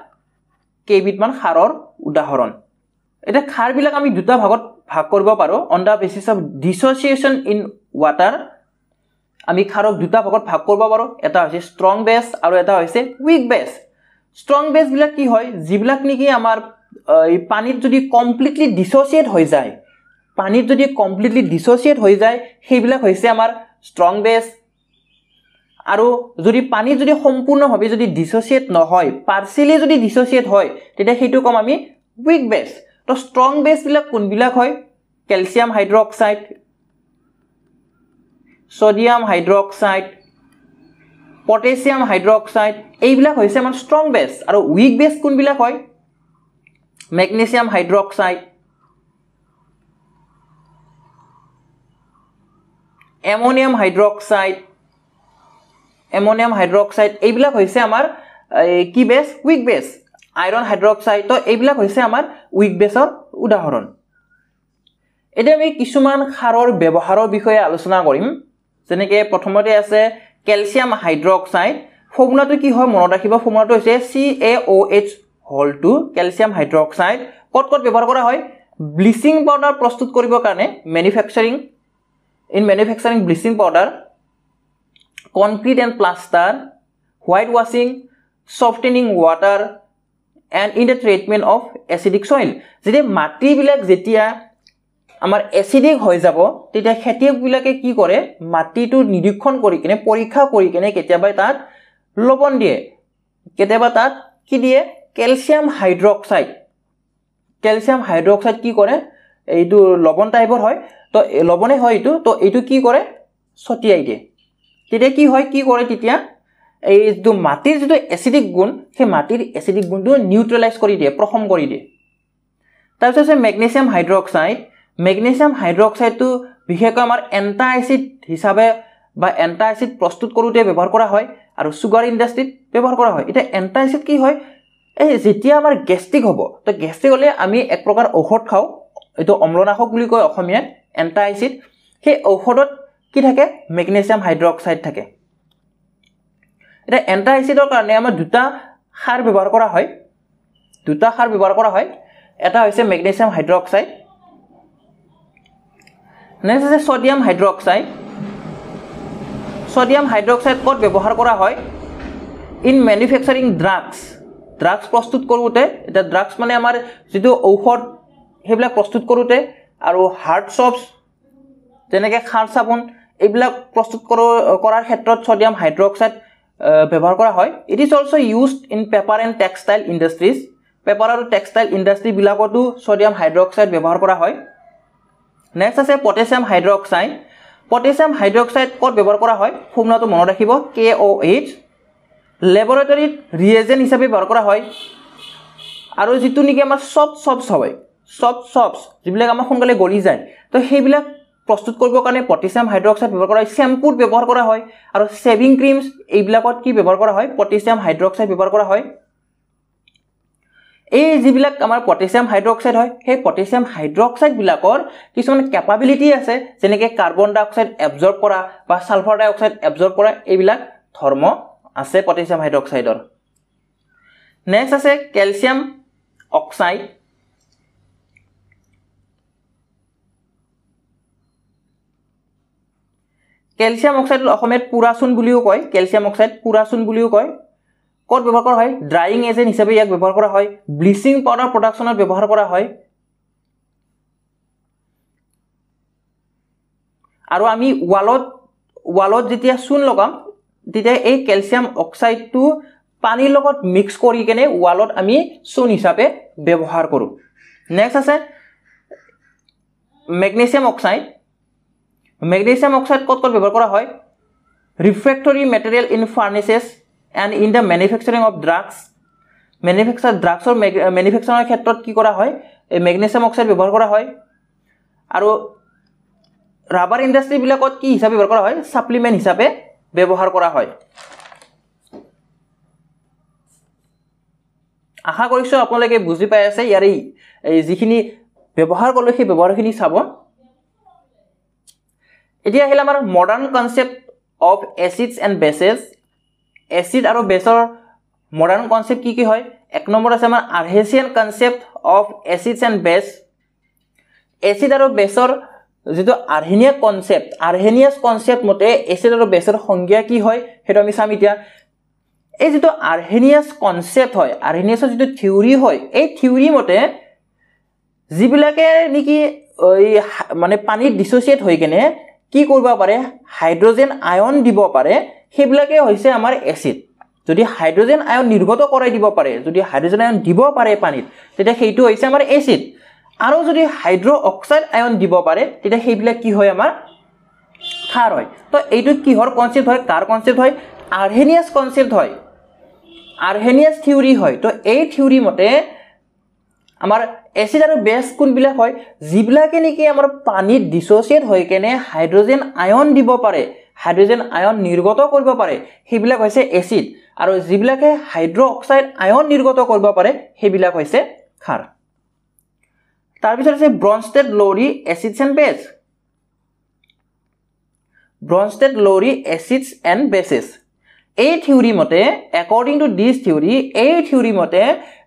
কেইবিধমান ক্ষাৰৰ উদাহৰণ এটা ক্ষাৰ বিলাক আমি দুটা ভাগত ভাগ কৰিব পাৰো on the basis of dissociation in water আমি ক্ষাৰক দুটা ভাগত ভাগ কৰিব পাৰো এটা হৈছে ষ্ট্ৰং বেস আৰু এটা হৈছে উইক বেস ষ্ট্ৰং বেস বিলাক কি হয় যিবিলাক নেকি আমাৰ এই পানীত যদি কমপ্লিটলি ডিসোসিয়েট হৈ যায় সেইবিলাক হৈছে আমাৰ ষ্ট্ৰং বেস আৰু যদি পানী যদি সম্পূৰ্ণভাৱে যদি ডিসোসিয়েট নহয় পাৰ্সিয়ালি যদি ডিসোসিয়েট হয় তেতিয়া হেতু কম আমি উইক বেস তো ষ্ট্ৰং বেস বিলাক কোনবিলাক হয় calcium hydroxide sodium hydroxide potassium hydroxide এইবিলাক হৈছে আমাৰ ষ্ট্ৰং বেস আৰু উইক বেস কোনবিলাক হয় মেগনেছিয়াম হাইড্ৰক্সাইড অ্যামোনিয়াম হাইড্ৰক্সাইড এইবিলাক হৈছে আমাৰ কি base week base iron hydroxide তো এইবিলাক হৈছে আমাৰ উইক বেসৰ উদাহৰণ এতিয়া আমি কিছুমান ক্ষাৰৰ ব্যৱহাৰৰ বিষয়ে আলোচনা কৰিম যেনেকৈ প্ৰথমতে আছে ক্যালসিয়াম হাইড্ৰক্সাইড ফৰ্মুলাটো কি হয় মনত ৰাখিব ফৰ্মুলাটো হৈছে CaOH হল2 ক্যালসিয়াম হাইড্ৰক্সাইড কত ব্যৱহাৰ কৰা হয় ব্লিচিং পাউডাৰ প্ৰস্তুত কৰিবৰ কাৰণে manufacturing bleaching powder concrete and plaster white washing softening water and in the treatment of acidic soil যেতি মাটি বিলাক যেতিয়া আমাৰ এসিডিক হৈ যাব তেতিয়া খেতিয়ক বিলাকে কি কৰে মাটিটো নিৰীক্ষণ কৰি কিনে পৰীক্ষা কৰি কিনে কেতিয়াবা তাত লবণ দিয়ে কেতিয়াবা তাত কি দিয়ে ক্যালসিয়াম হাইড্ৰক্সাইড কি কৰে এইটো লবণ টাইপৰ হয় তো লবণে হয় এইটো তো এইটো কি কৰে ছটিয়াই দিয়ে তেতিয়া কি কৰে তেতিয়া এই যে মাটিৰ যেটো এসিডিক গুণ সেই মাটিৰ এসিডিক গুণটো নিউট্ৰেলাইজ কৰি দিয়ে প্ৰশম কৰি দিয়ে তাৰপিছত আছে মেগনেছিয়াম হাইড্ৰক্সাইডটো বিশেষকৈ আমাৰ এন্টাএসিড হিচাপে বা এন্টাএসিড প্ৰস্তুত কৰোতে ব্যৱহাৰ কৰা হয় আৰু সুগাৰ ইন্ডাষ্ট্ৰিত ব্যৱহাৰ কৰা হয় এটা এন্টাএসিড কি হয় এই যেতিয়া আমাৰ গ্যাস্ট্ৰিক হ'ব তো গ্যাস্ট্ৰিক হলে আমি এক প্ৰকাৰ ঔষধ খাও এটো অম্লনাশক বুলি কয় অসমীয়া এন্টাএসিড সেই ঔষধত কি থাকে মেগনেছিয়াম হাইড্ৰক্সাইড থাকে এটা এন্টাএসিডৰ কাৰণে আমাৰ দুটা ক্ষাৰ ব্যৱহাৰ কৰা হয় এটা হৈছে মেগনেছিয়াম হাইড্ৰক্সাইড নেক্সট আছে সোডিয়াম হাইড্ৰক্সাইড কত ব্যৱহাৰ কৰা হয় ইন মেনুফেকচাৰিং ড্ৰাগছ প্ৰস্তুত কৰোঁতে এটা ড্ৰাগছ মানে আমাৰ যিটো ঔষধ সেইবিলাক প্ৰস্তুত কৰোঁতে আৰু হাৰ্ড চপছ যেনেকৈ খাৰ চাবোন এইবিলাক প্ৰস্তুত কৰাৰ ক্ষেত্ৰত ছডিয়াম হাইড্ৰক্সাইড ব্যৱহাৰ কৰা হয় it is also' used in paper and textile industries paper আৰু টেক্সটাইল ইণ্ডাষ্ট্ৰিবিলাকতো ছডিয়াম হাইড্ৰক্সাইড ব্যৱহাৰ কৰা হয় নেক্সট আছে পটেছিয়াম হাইড্ৰক্সাইড ক'ত ব্যৱহাৰ কৰা হয় ফৰ্মুলাটো মনত ৰাখিব KOH লেবৰেটৰীত ৰিয়েজেণ্ট হিচাপে ব্যৱহাৰ কৰা হয় আৰু যিটো নেকি আমাৰ চফ্ট চপছ যিবিলাক আমাৰ সোনকালে গলি যায় তো সেইবিলাক প্ৰস্তুত কৰিবৰ কাৰণে পটেছিয়াম হাইড্ৰক্সাইড ব্যৱহাৰ কৰা হয় শ্যাম্পুত ব্যৱহাৰ কৰা হয় আৰু শেভিং ক্ৰীমছ এইবিলাকত কি ব্যৱহাৰ কৰা হয় পটেছিয়াম হাইড্ৰক্সাইড ব্যৱহাৰ কৰা হয় এই যিবিলাক আমাৰ পটেছিয়াম হাইড্ৰক্সাইড হয় সেই পটেছিয়াম হাইড্ৰক্সাইডবিলাকৰ কিছুমান কেপাবিলিটি আছে যেনেকৈ কাৰ্বন ডাই অক্সাইড এবজৰ্ব কৰা বা ছালফাৰ ডাই অক্সাইড এবজৰ্ব কৰা এইবিলাক ধৰ্ম আছে পটেছিয়াম হাইড্ৰক্সাইডৰ নেক্সট আছে কেলছিয়াম অক্সাইড কেলছিয়াম অক্সাইড অসমীয়াত পুৰাচুন বুলিও কয় কেলছিয়াম অক্সাইড পুৰাচুন বুলিও কয় ক'ত ব্যৱহাৰ কৰা হয় ড্ৰাইং এজেণ্ট হিচাপে ইয়াক ব্যৱহাৰ কৰা হয় ব্লিচিং পাউডাৰ প্ৰডাকশ্যনত ব্যৱহাৰ কৰা হয় আৰু আমি ৱালত যেতিয়া চূণ লগাম তেতিয়া এই কেলছিয়াম অক্সাইডটো পানীৰ লগত মিক্স কৰি কেনে ৱালত আমি চূণ হিচাপে ব্যৱহাৰ কৰোঁ নেক্সট আছে মেগনেছিয়াম অক্সাইড ক'ত ব্যৱহাৰ কৰা হয় refractory material in furnaces and in the manufacturing of ড্ৰাগছৰ মেনুফেকচাৰৰ ক্ষেত্ৰত কি কৰা হয় এই মেগনেছিয়াম অক্সাইড ব্যৱহাৰ কৰা হয় আৰু ৰাবাৰ ইণ্ডাষ্ট্ৰীবিলাকত কি হিচাপে ব্যৱহাৰ কৰা হয় ছাপ্লিমেণ্ট হিচাপে ব্যৱহাৰ কৰা হয় আশা কৰিছোঁ আপোনালোকে বুজি পাই আছে ইয়াৰ এই যিখিনি ব্যৱহাৰ কৰিলোঁ সেই ব্যৱহাৰখিনি চাব এতিয়া আহিলে আমাৰ modern concept of acids and bases acid আৰু বেছৰ মডাৰ্ণ কনচেপ্ট কি হয় এক নম্বৰ আছে আমাৰ আৰ্হেছিয়ান কনচেপ্ট অফ এচিডছ এণ্ড বেছ এচিড আৰু বেছৰ যিটো আৰ্হেনিয়াছ কনচেপ্ট মতে এচিড আৰু বেছৰ সংজ্ঞা কি হয় সেইটো আমি চাম এতিয়া এই যিটো আৰ্হেনিয়াছ কনচেপ্ট হয় আৰ্হেনিয়াছৰ যিটো থিয়ৰী হয় এই থিয়ৰী মতে যিবিলাকে নেকি মানে পানীত ডিছ'চিয়েট হৈ কেনে কি কৰিব পাৰে হাইড্ৰজেন আয়ন দিব পাৰে সেইবিলাকে হৈছে আমাৰ এচিড যদি হাইড্ৰজেন আয়ন নিৰ্গত কৰাই দিব পাৰে যদি হাইড্ৰজেন আয়ন দিব পাৰে পানীত তেতিয়া সেইটো হৈছে আমাৰ এচিড আৰু যদি হাইড্ৰ অক্সাইড আয়ন দিব পাৰে তেতিয়া সেইবিলাক কি হয় আমাৰ ক্ষাৰ হয় তো এইটো কিহৰ কনচেপ্ট হয় কাৰ কনচেপ্ট হয় আৰ্হেনিয়াছ কনচেপ্ট হয় আৰ্হেনিয়াছ থিয়ৰী হয় তো এই থিয়ৰী মতে আমাৰ এচিড আৰু বেছ কোনবিলাক হয় যিবিলাকে নেকি আমাৰ পানীত ডিছ'চিয়েট হৈ কেনে হাইড্ৰজেন আয়ন দিব পাৰে হাইড্ৰজেন আয়ন নিৰ্গত কৰিব পাৰে সেইবিলাক হৈছে এচিড আৰু যিবিলাকে হাইড্ৰ অক্সাইড আয়ন নিৰ্গত কৰিব পাৰে সেইবিলাক হৈছে ক্ষাৰ তাৰপিছত আছে ব্ৰনষ্টেড-লৌৰী এচিডছ এণ্ড বেছেছ এই থিয়ৰী মতে একৰ্ডিং টু দিছ থিয়ৰী এই থিয়ৰী মতে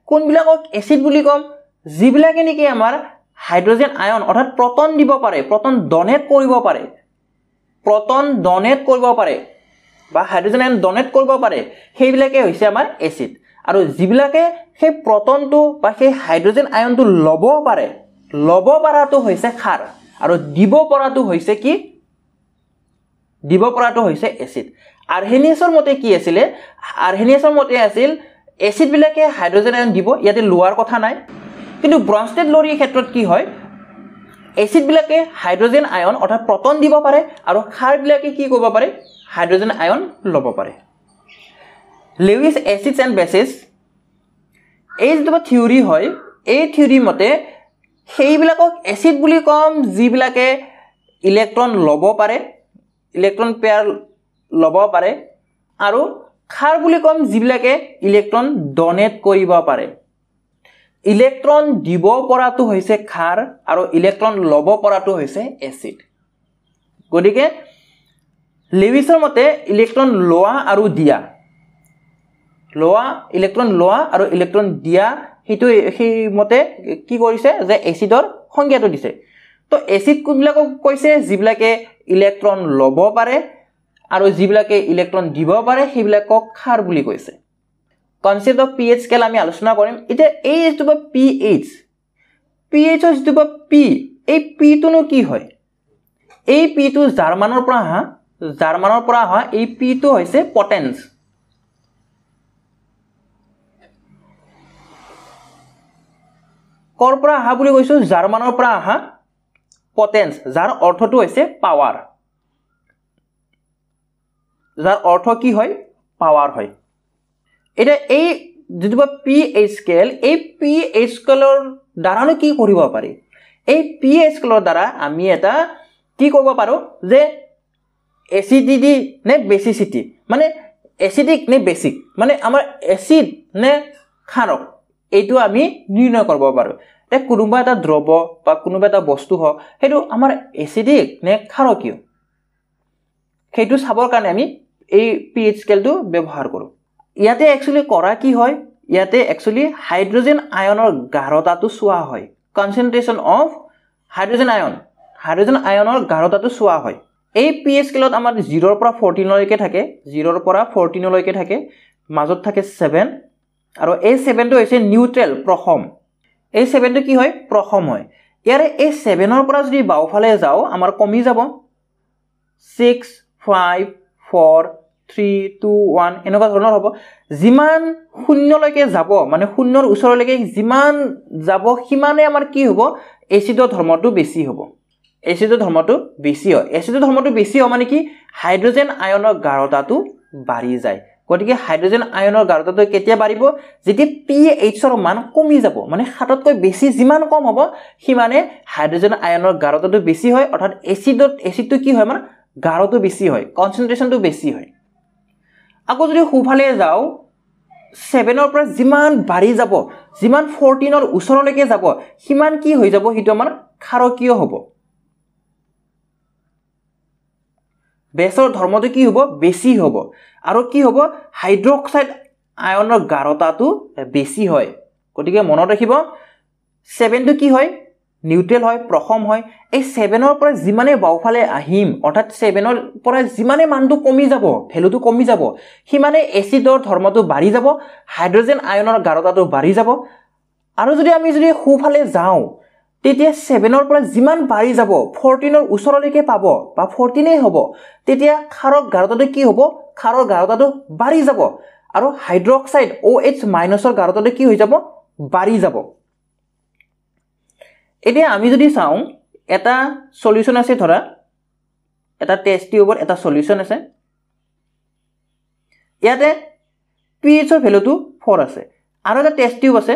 কোনবিলাকক এচিড বুলি ক'ম যিবিলাকে নেকি আমাৰ হাইড্ৰজেন আয়ন অৰ্থাৎ প্ৰটন দিব পাৰে প্ৰটন ডনেট কৰিব পাৰে বা হাইড্ৰজেন আয়ন ডনেট কৰিব পাৰে সেইবিলাকে হৈছে আমাৰ এচিড আৰু যিবিলাকে সেই প্ৰটনটো বা সেই হাইড্ৰজেন আয়নটো ল'ব পৰাটো হৈছে ক্ষাৰ আৰু দিব পৰাটো হৈছে এচিড আৰ্হেনিয়াছৰ মতে কি আছিলে আৰ্হেনিয়াছৰ মতে আছিল এচিডবিলাকে হাইড্ৰজেন আয়ন দিব ইয়াতে লোৱাৰ কথা নাই কিন্তু ব্ৰনষ্টেড-লৌৰীৰ ক্ষেত্ৰত কি হয় এচিডবিলাকে হাইড্ৰজেন আয়ন অৰ্থাৎ প্ৰটন দিব পাৰে আৰু ক্ষাৰবিলাকে কি কৰিব পাৰে হাইড্ৰজেন আয়ন ল'ব পাৰে লেউইছ এচিডছ এণ্ড বেছেছ এই যিটো থিয়ৰী হয় এই থিয়ৰী মতে সেইবিলাকক এচিড বুলি ক'ম যিবিলাকে ইলেক্ট্ৰন ল'ব পাৰে ইলেক্ট্ৰন পেয়াৰ ল'ব পাৰে আৰু ক্ষাৰ বুলি ক'ম যিবিলাকে ইলেক্ট্ৰন ডনেট কৰিব পাৰে ইলেক্ট্ৰন দিব পৰাটো হৈছে ক্ষাৰ আৰু ইলেক্ট্ৰন ল'ব পৰাটো হৈছে এচিড গতিকে লেউইছৰ মতে ইলেক্ট্ৰন লোৱা আৰু দিয়া ইলেক্ট্ৰন লোৱা আৰু ইলেক্ট্ৰন দিয়া সেইটো সেই মতে কি কৰিছে যে এচিডৰ সংজ্ঞাটো দিছে তো এচিড কোনবিলাকক কৈছে যিবিলাকে ইলেক্ট্ৰন ল'ব পাৰে আৰু যিবিলাকে ইলেক্ট্ৰন দিব পাৰে সেইবিলাকক ক্ষাৰ বুলি কৈছে কনসেপ্ট অফ pH স্কেল আমি আলোচনা কৰিম এতিয়া এই যেটো pH pH ৰ যেটো p এই p টোনো কি হয় এই p টো জাৰ্মানৰ পৰা আহা এই p টো হৈছে পটেন্স কৰ পৰা আহা বুলি কৈছো জাৰ্মানৰ পৰা আহা পটেন্স যাৰ অৰ্থটো হৈছে পাৱাৰ যাৰ অৰ্থ কি হয় পাৱাৰ হয় এটা এই যেটো pH স্কেল এই pH স্কেলৰ দ্বাৰা কি কৰিব পাৰি এই pH স্কেলৰ দ্বাৰা আমি এটা কি কৰিব পাৰো যে এসিডিটি নে বেসিসিটি মানে এসিডিক নে বেসিক মানে আমাৰ এসিড নে ক্ষাৰক এইটো আমি নিৰ্ণয় কৰিব পাৰো তে কোনোবা এটা দ্ৰৱ বা কোনোবা এটা বস্তু হ হেতু আমাৰ এসিডিক নে ক্ষাৰকীয় হেতু চাবৰ কাৰণে আমি এই pH স্কেলটো ব্যৱহাৰ কৰো ইয়াতে একচুয়ালি কৰা কি হয় ইয়াতে একচুয়ালি হাইড্ৰোজেন আয়নৰ গাঢ়তাটো চোৱা হয় কনসেন্ট্ৰেচন অফ হাইড্ৰোজেন আয়নৰ গাঢ়তাটো চোৱা হয় এই pH স্কেলত আমাৰ 0 ৰ পৰা 14 লৈকে থাকে 0 ৰ পৰা 14 লৈকে থাকে মাজত থাকে 7 আৰু এই 7 টো হৈছে নিউট্ৰেল প্ৰথম এই 7 টো কি হয় প্ৰথম হয় ইয়াৰে এই 7 ৰ পৰা যদি বাওফালে যাও আমাৰ কমি যাব 6 5 4 3 2 1 এনেকুৱা ধৰণৰ হ'ব যিমান শূন্যলৈকে যাব মানে শূন্যৰ ওচৰলৈকে যিমান যাব সিমানে আমাৰ কি হ'ব এসিডৰ ধৰ্মটো বেছি হ'ব এসিডৰ ধৰ্মটো বেছি হয় এসিডৰ ধৰ্মটো বেছি হয় মানে কি হাইড্ৰোজেন আয়নৰ গাঢ়তাটো বাঢ়ি যায় গতিকে হাইড্ৰোজেন আয়নৰ গাঢ়তাটো কেতিয়া বাঢ়িব যদি pH ৰ মান কমি যাব মানে 7 তকৈ বেছি যিমান কম হ'ব সিমানে হাইড্ৰোজেন আয়নৰ গাঢ়তাটো বেছি হয় অৰ্থাৎ এসিডটো কি হয় মানে গাঢ়টো বেছি হয় কনসেন্ট্ৰেচনটো বেছি হয় আকৌ যদি হুফালে যাও 7 ৰ পৰা যিমান বাঢ়ি যাব যিমান 14 ৰ ওচৰলৈকে যাব সিমান কি হৈ যাব হিটো আমাৰ ক্ষাৰকীয় হ'ব বেছৰ ধৰ্মটো কি হ'ব বেছি হ'ব আৰু কি হ'ব হাইড্ৰক্সাইড আয়নৰ গাঢ়তাটো বেছি হয় গতিকে মনত ৰাখিব 7 টো কি হয় নিউট্ৰেল হয় প্ৰথম হয় এই 7 ৰ পৰা যিমানে বাওফালে আহিম অৰ্থাৎ 7 ৰ পৰা যিমানে মানটো কমি যাব ভ্যালুটো কমি যাব সিমানে এসিডৰ ধৰ্মটো বাঢ়ি যাব হাইড্ৰোজেন আয়নৰ গাঢ়তাটো বাঢ়ি যাব আৰু যদি আমি হুফালে যাও তেতিয়া 7 ৰ পৰা যিমান বাঢ়ি যাব 14 ৰ ওচৰলৈকে পাব বা 14 এ হ'ব তেতিয়া ক্ষাৰক গাঢ়তাটো কি হ'ব ক্ষাৰৰ গাঢ়তাটো বাঢ়ি যাব আৰু হাইড্ৰক্সাইড OH- ৰ গাঢ়তাটো কি হৈ যাব বাঢ়ি যাব এতিয়া আমি যদি চাও এটা সলিউশন আছে ধৰা এটা টেস্ট টিউবৰ এটা সলিউশন আছে ইয়াতে pH ৰ ভ্যালুটো 4 আছে আৰু এটা টেস্ট টিউব আছে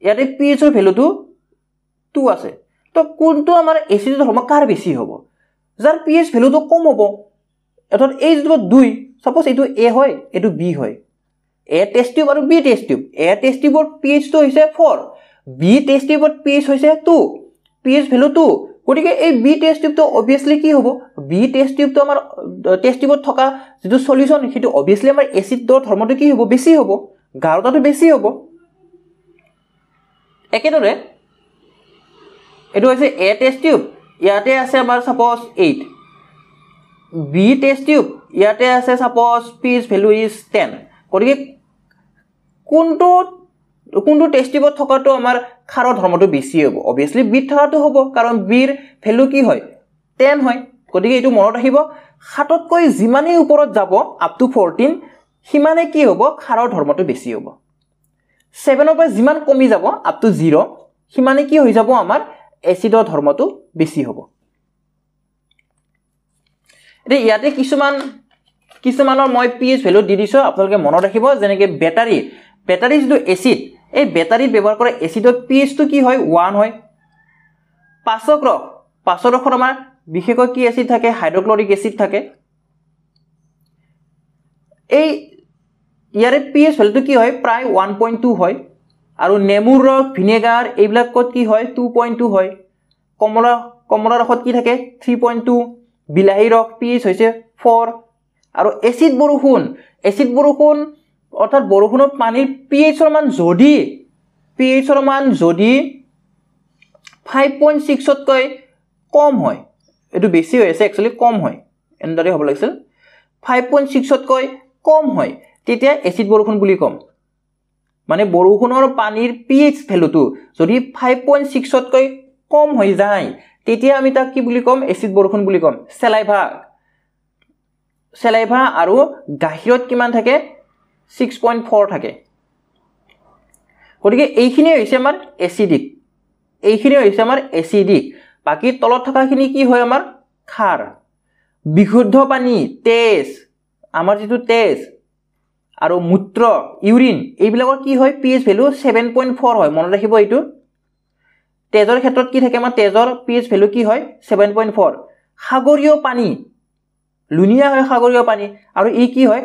ইয়াতে pH ৰ ভ্যালুটো 2 আছে তো কোনটো আমাৰ এসিডৰ ধৰ্ম কাৰ বেছি হ'ব যাৰ pH ভ্যালুটো কম হ'ব অৰ্থাৎ এই যেটো 2 সাপোজ এটো A হয় এটো B হয় A টেস্ট টিউব আৰু B test tube A test টিউবৰ pH টো হৈছে 4 B টেস্ট টিউবৰ pH হৈছে 2 pH ভ্যালু 2 গতিকে এই B টেস্ট টিউবটো অবিয়াসলি কি হ'ব B টেস্ট টিউবটো আমাৰ টেস্ট টিউবত থকা যেটো সলিউশন হিটো অবিয়াসলি আমাৰ এসিডৰ ধৰ্মটো কি হ'ব বেছি হ'ব গাঢ়তাটো বেছি হ'ব একেদৰে এটো হৈছে A টেস্ট টিউব ইয়াতে আছে আমাৰ সাপোজ 8 B টেস্ট টিউব ইয়াতে আছে সাপোজ pH ভ্যালু ইজ 10 গতিকে কোনটো টেস্ট টিউবত থকাটো আমাৰ ক্ষাৰৰ ধৰ্মটো বেছি হ'ব অবিয়াসলি বি থকাটো হ'ব কাৰণ বিৰ ভ্যালু কি হয় 10 হয় গতিকে এটো মনত ৰাখিব 7 তকৈ যিমানে ওপৰত যাব আপ টু 14 সিমানে কি হ'ব ক্ষাৰৰ ধৰ্মটো বেছি হ'ব 7 ৰ পৰা যিমান কমি যাব আপ টু 0 সিমানে কি হৈ যাব আমাৰ এসিডৰ ধৰ্মটো বেছি হ'ব এতিয়া ইয়াতে কিছুমানৰ মই pH ভ্যালু দি দিছো আপোনালোকে মনত ৰাখিব যেনেকে বেটাৰী যেটো এসিড এই বেটাৰীত ব্যৱহাৰ কৰা এসিডৰ pH টো কি হয় 1 হয় পাচক আমাৰ বিশেষকৈ কি এসিড থাকে হাইড্ৰক্লৰিক এসিড থাকে এই ইয়াৰে pH ভ্যালুটো কি হয় প্ৰায় 1.2 হয় আৰু নেমুৰ ৰস ভিনেগাৰ এইবিলাকত কি হয় 2.2 হয় কমলা ৰসত কি থাকে 3.2 বিলাহী ৰস pH হৈছে 4 আৰু এসিড বৰষুণ অৰ্থাৎ বৰষুণৰ পানীৰ pH ৰ মান যদি 5.6 তকৈ কম হয় এটো বেছি হৈ আছে একচুয়ালি কম হয় এনদৰে হ'ব লাগিছিল 5.6 তকৈ কম হয় তেতিয়া এচিড বৰষুণ বুলি ক'ম মানে বৰষুণৰ পানীৰ pH ভ্যালুটো যদি 5.6 তকৈ কম হৈ যায় তেতিয়া আমি তাক কি বুলি ক'ম এচিড বৰষুণ বুলি ক'ম চেলাইভা আৰু গাখীৰত কিমান থাকে 6.4 থাকে গতিকে এইখিনি হৈছে আমাৰ এচিডিক বাকি তলত থকাখিনি কি হয় আমাৰ খাৰ বিশুদ্ধ পানী তেজ আমাৰ যেটো তেজ আৰু মূত্ৰ ইউৰিন এইবিলাকৰ কি হয় pH ভ্যালু 7.4 হয় মনত ৰাখিব এইটো তেজৰ ক্ষেত্ৰত কি থাকে আমাৰ তেজৰ pH ভ্যালু কি হয় 7.4 সাগৰীয় পানী লুনিয়া হয় সাগৰীয় পানী আৰু ই কি হয়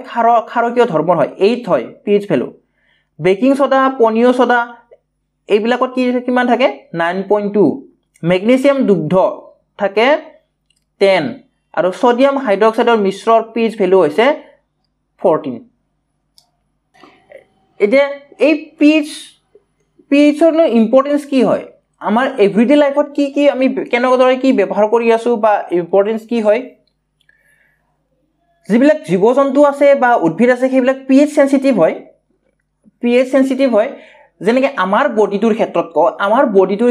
খাৰকীয় ধৰ্মৰ হয় 8 হয় pH ভ্যালু বেকিং সোডা পনীয় সোডা এইবিলাকত কি কিমান থাকে 9.2 মেগনেছিয়াম দুগ্ধ থাকে 10 আৰু সোডিয়াম হাইড্ৰক্সাইডৰ মিশ্ৰৰ pH ভ্যালু হৈছে 14 এতিয়া এই pH ৰ ইম্পৰ্টেন্স কি হয় আমাৰ এভৰিডে লাইফত কি আমি কেনেকৈ কি ব্যৱহাৰ কৰি আছো বা ইম্পৰ্টেন্স কি হয় যিবিলাক জীৱ-জন্তু আছে বা উদ্ভিদ আছে সেইবিলাক pH সেনসিটিভ হয় যেনেকৈ আমাৰ বডিটোৰ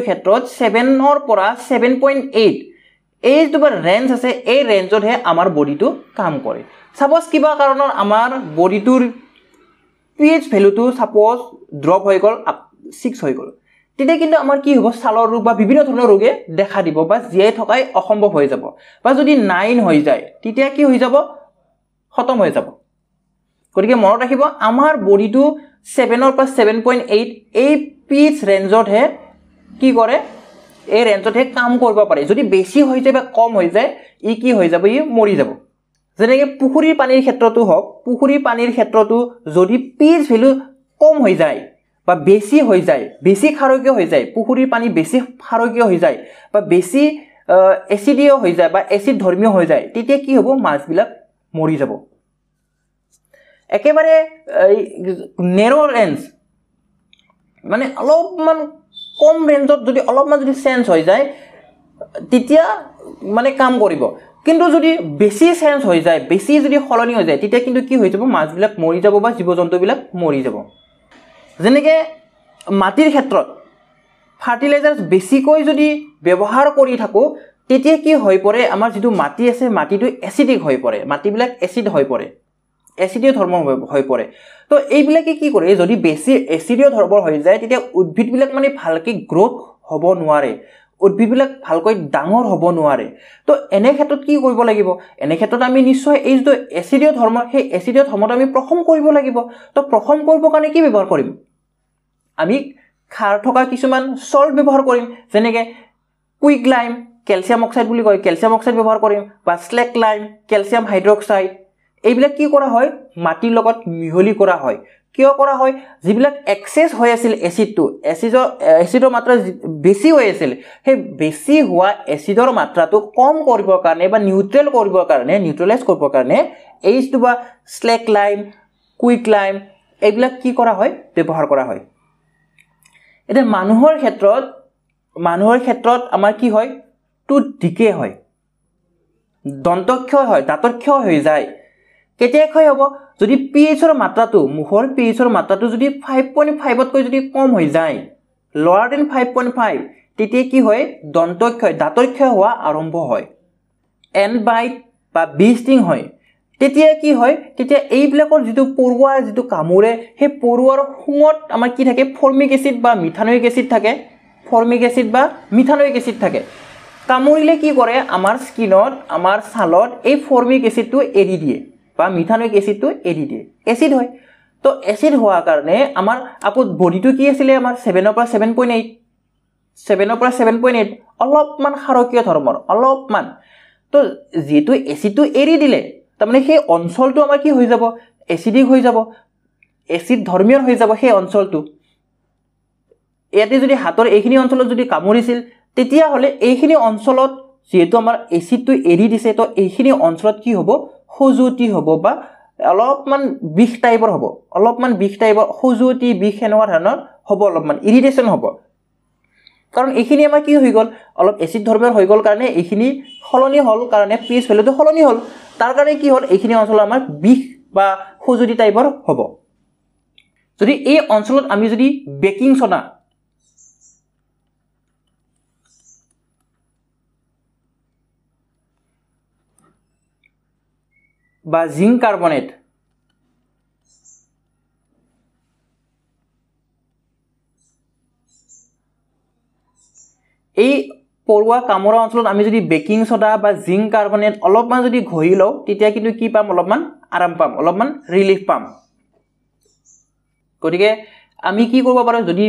ক্ষেত্ৰত 7 ৰ পৰা 7.8 এই যেটো ৰেঞ্জ আছে এই ৰেঞ্জতহে আমাৰ বডিটো কাম কৰে সাপোজ কিবা কাৰণত আমাৰ বডিটোৰ pH ভ্যালুটো সাপোজ ড্ৰপ হৈ গল 6 হৈ গল তেতিয়া কিন্তু আমাৰ কি হ'ব ছালৰ ৰোগ বা বিভিন্ন ধৰণৰ ৰোগে দেখা দিব বা জিয়াই থকাই অসম্ভৱ হৈ যাব বা যদি 9 হৈ যায় তেতিয়া কি হৈ যাব খতম হৈ যাব গতিকে মনত ৰাখিব আমাৰ বডিটো 7 ৰ পৰা 7.8 এই pH ৰেঞ্জতহে কি কৰে এই ৰেঞ্জতহে কাম কৰিব পাৰে যদি বেছি হৈ যায় বা কম হৈ যায় ই কি হৈ যাব ই মৰি যাব যেনেকৈ পুখুৰীৰ পানীৰ ক্ষেত্ৰতো যদি pH ভ্যালু কম হৈ যায় বা বেছি হৈ যায় বেছি খাৰকীয় হৈ যায় পুখুৰীৰ পানী বেছি খাৰকীয় হৈ যায় বা বেছি এচিডিয় হৈ যায় বা এচিড ধৰ্মীয় হৈ যায় তেতিয়া কি হ'ব মাছবিলাক মৰি যাব একেবাৰে নেৰো ৰেঞ্জ মানে অলপমান কম ৰেঞ্জত যদি অলপমান যদি চেঞ্জ হৈ যায় তেতিয়া মানে কাম কৰিব কিন্তু যদি বেছি চেঞ্জ হৈ যায় বেছি যদি খলনি হৈ যায় তেতিয়া কিন্তু কি হৈ যাব মাছবিলাক মৰি যাব বা জীৱ-জন্তুবিলাক মৰি যাব যেনেকৈ মাটিৰ ক্ষেত্ৰত ফাৰ্টিলাইজাৰ্স বেছিকৈ যদি ব্যৱহাৰ কৰি থাকো তেতিয়া কি হৈ পৰে আমাৰ যেটো মাটি আছে মাটিটো এচিডিক হৈ পৰে মাটিবিলাক এচিড হৈ পৰে এচিডিয় ধৰ্মৰ হৈ পৰে তো এইবিলাকে কি কৰে যদি বেছি এচিডিয় ধৰ্মৰ হৈ যায় তেতিয়া উদ্ভিদবিলাক মানে ভালকৈ গ্ৰোথ হ'ব নোৱাৰে উদ্ভিদবিলাক ভালকৈ ডাঙৰ হ'ব নোৱাৰে তো এনে ক্ষেত্ৰত কি কৰিব লাগিব এনে ক্ষেত্ৰত আমি নিশ্চয় এই যে এচিডিয় ধৰ্ম সেই এচিডিয় ধৰ্মটো আমি প্ৰথম কৰিব লাগিব তো প্ৰথম কৰিব কাৰণে কি ব্যৱহাৰ কৰিম আমি খাৰ থকা কিছুমান সল্ট ব্যৱহাৰ কৰিম যেনেকৈ কুইক লাইম ক্যালসিয়াম অক্সাইড বুলি কয় ক্যালসিয়াম অক্সাইড ব্যৱহাৰ কৰিম বা স্লেক লাইম ক্যালসিয়াম হাইড্ৰক্সাইড এইবিলাক কি কৰা হয় মাটিৰ লগত মিহলি কৰা হয় কিয় কৰা হয় যিবিলাক এক্সেস হৈ আছিল এচিডৰ মাত্ৰা বেছি হৈ আছিল সেই বেছি হোৱা এচিডৰ মাত্ৰাটো কম কৰিবৰ কাৰণে বা নিউট্ৰেলাইজ কৰিবৰ কাৰণে এইটো বা স্লেক লাইম কুইক লাইম এইবিলাক কি কৰা হয় ব্যৱহাৰ কৰা হয় এটা মানুহৰ ক্ষেত্ৰত আমাৰ কি হয় টুথ ডিকে হয় দন্তক্ষয় হয় দাঁতৰ ক্ষয় হৈ যায় কেতিয়া ক্ষয় হ'ব যদি pH ৰ মাত্ৰাটো মুখৰ pH ৰ মাত্ৰাটো যদি 5.5 তকৈ যদি কম হৈ যায় lower than 5.5 তেতিয়া কি হয় দন্তক্ষয় দাঁতৰ ক্ষয় হোৱা আৰম্ভ হয় এণ্ড বাইট বা বি ষ্টিং হয় তেতিয়া কি হয় তেতিয়া এইবিলাকৰ যেটো পৰুৱা যেটো কামুৰে সেই পৰুৱাৰ খুঙত আমাৰ কি থাকে ফৰ্মিক এসিড বা মিথানোইক এসিড থাকে কামুৰিলে কি কৰে আমাৰ স্কিনত আমাৰ ছালত এই ফৰ্মিক এসিডটো এৰি দিয়ে বা মিথানোইক এসিডটো এৰি দিয়ে এসিড হয় তো এসিড হোৱাৰ কাৰণে আমাৰ আপু বডিটো কি আছিল আমাৰ 7 ৰ পৰা 7.8 অলপমান খাৰকীয় ধৰ্মৰ অলপমান তো যেটো এসিডটো এৰি দিলে তাৰমানে সেই অঞ্চলটো আমাৰ কি হৈ যাব এসিডিক হৈ যাব এসিড ধৰ্মীয় হৈ যাব সেই অঞ্চলটো ইয়াতে যদি হাতৰ এইখিনি অঞ্চলত যদি কামুৰিছিল তেতিয়া হলে এইখিনি অঞ্চলত যেটো আমাৰ এসিডটো এৰি দিছে তো এইখিনি অঞ্চলত কি হ'ব খুজুতি হ'ব বা অলপমান বিষ টাইপৰ হ'ব খুজুতি বিষ এনেকুৱা ধৰণৰ হ'ব অলপমান ইৰিটেশন হ'ব কাৰণ এইখিনি আমাৰ কি হৈ গল অলপ এসিড ধৰ্মীয় হৈ গল কাৰণে এইখিনি খলনি হল কাৰণে pH ভ্যালুটো খলনি হল তাৰ কাৰণে কি হল এইখিনি অঞ্চল আমাৰ বিষ বা সজুৰি টাইপৰ হ'ব যদি এই অঞ্চলত আমি যদি বেকিং সোডা বা জিংক কাৰ্বনেট এই পৰুৱা কামৰা অঞ্চলত আমি যদি বেকিং সোডা বা জিংক কাৰ্বনেট অলপমান যদি ঘঁহি লওঁ তেতিয়া কিন্তু কি পাম অলপমান আৰাম পাম অলপমান ৰিলিফ পাম গতিকে আমি কি কৰিব পাৰো যদি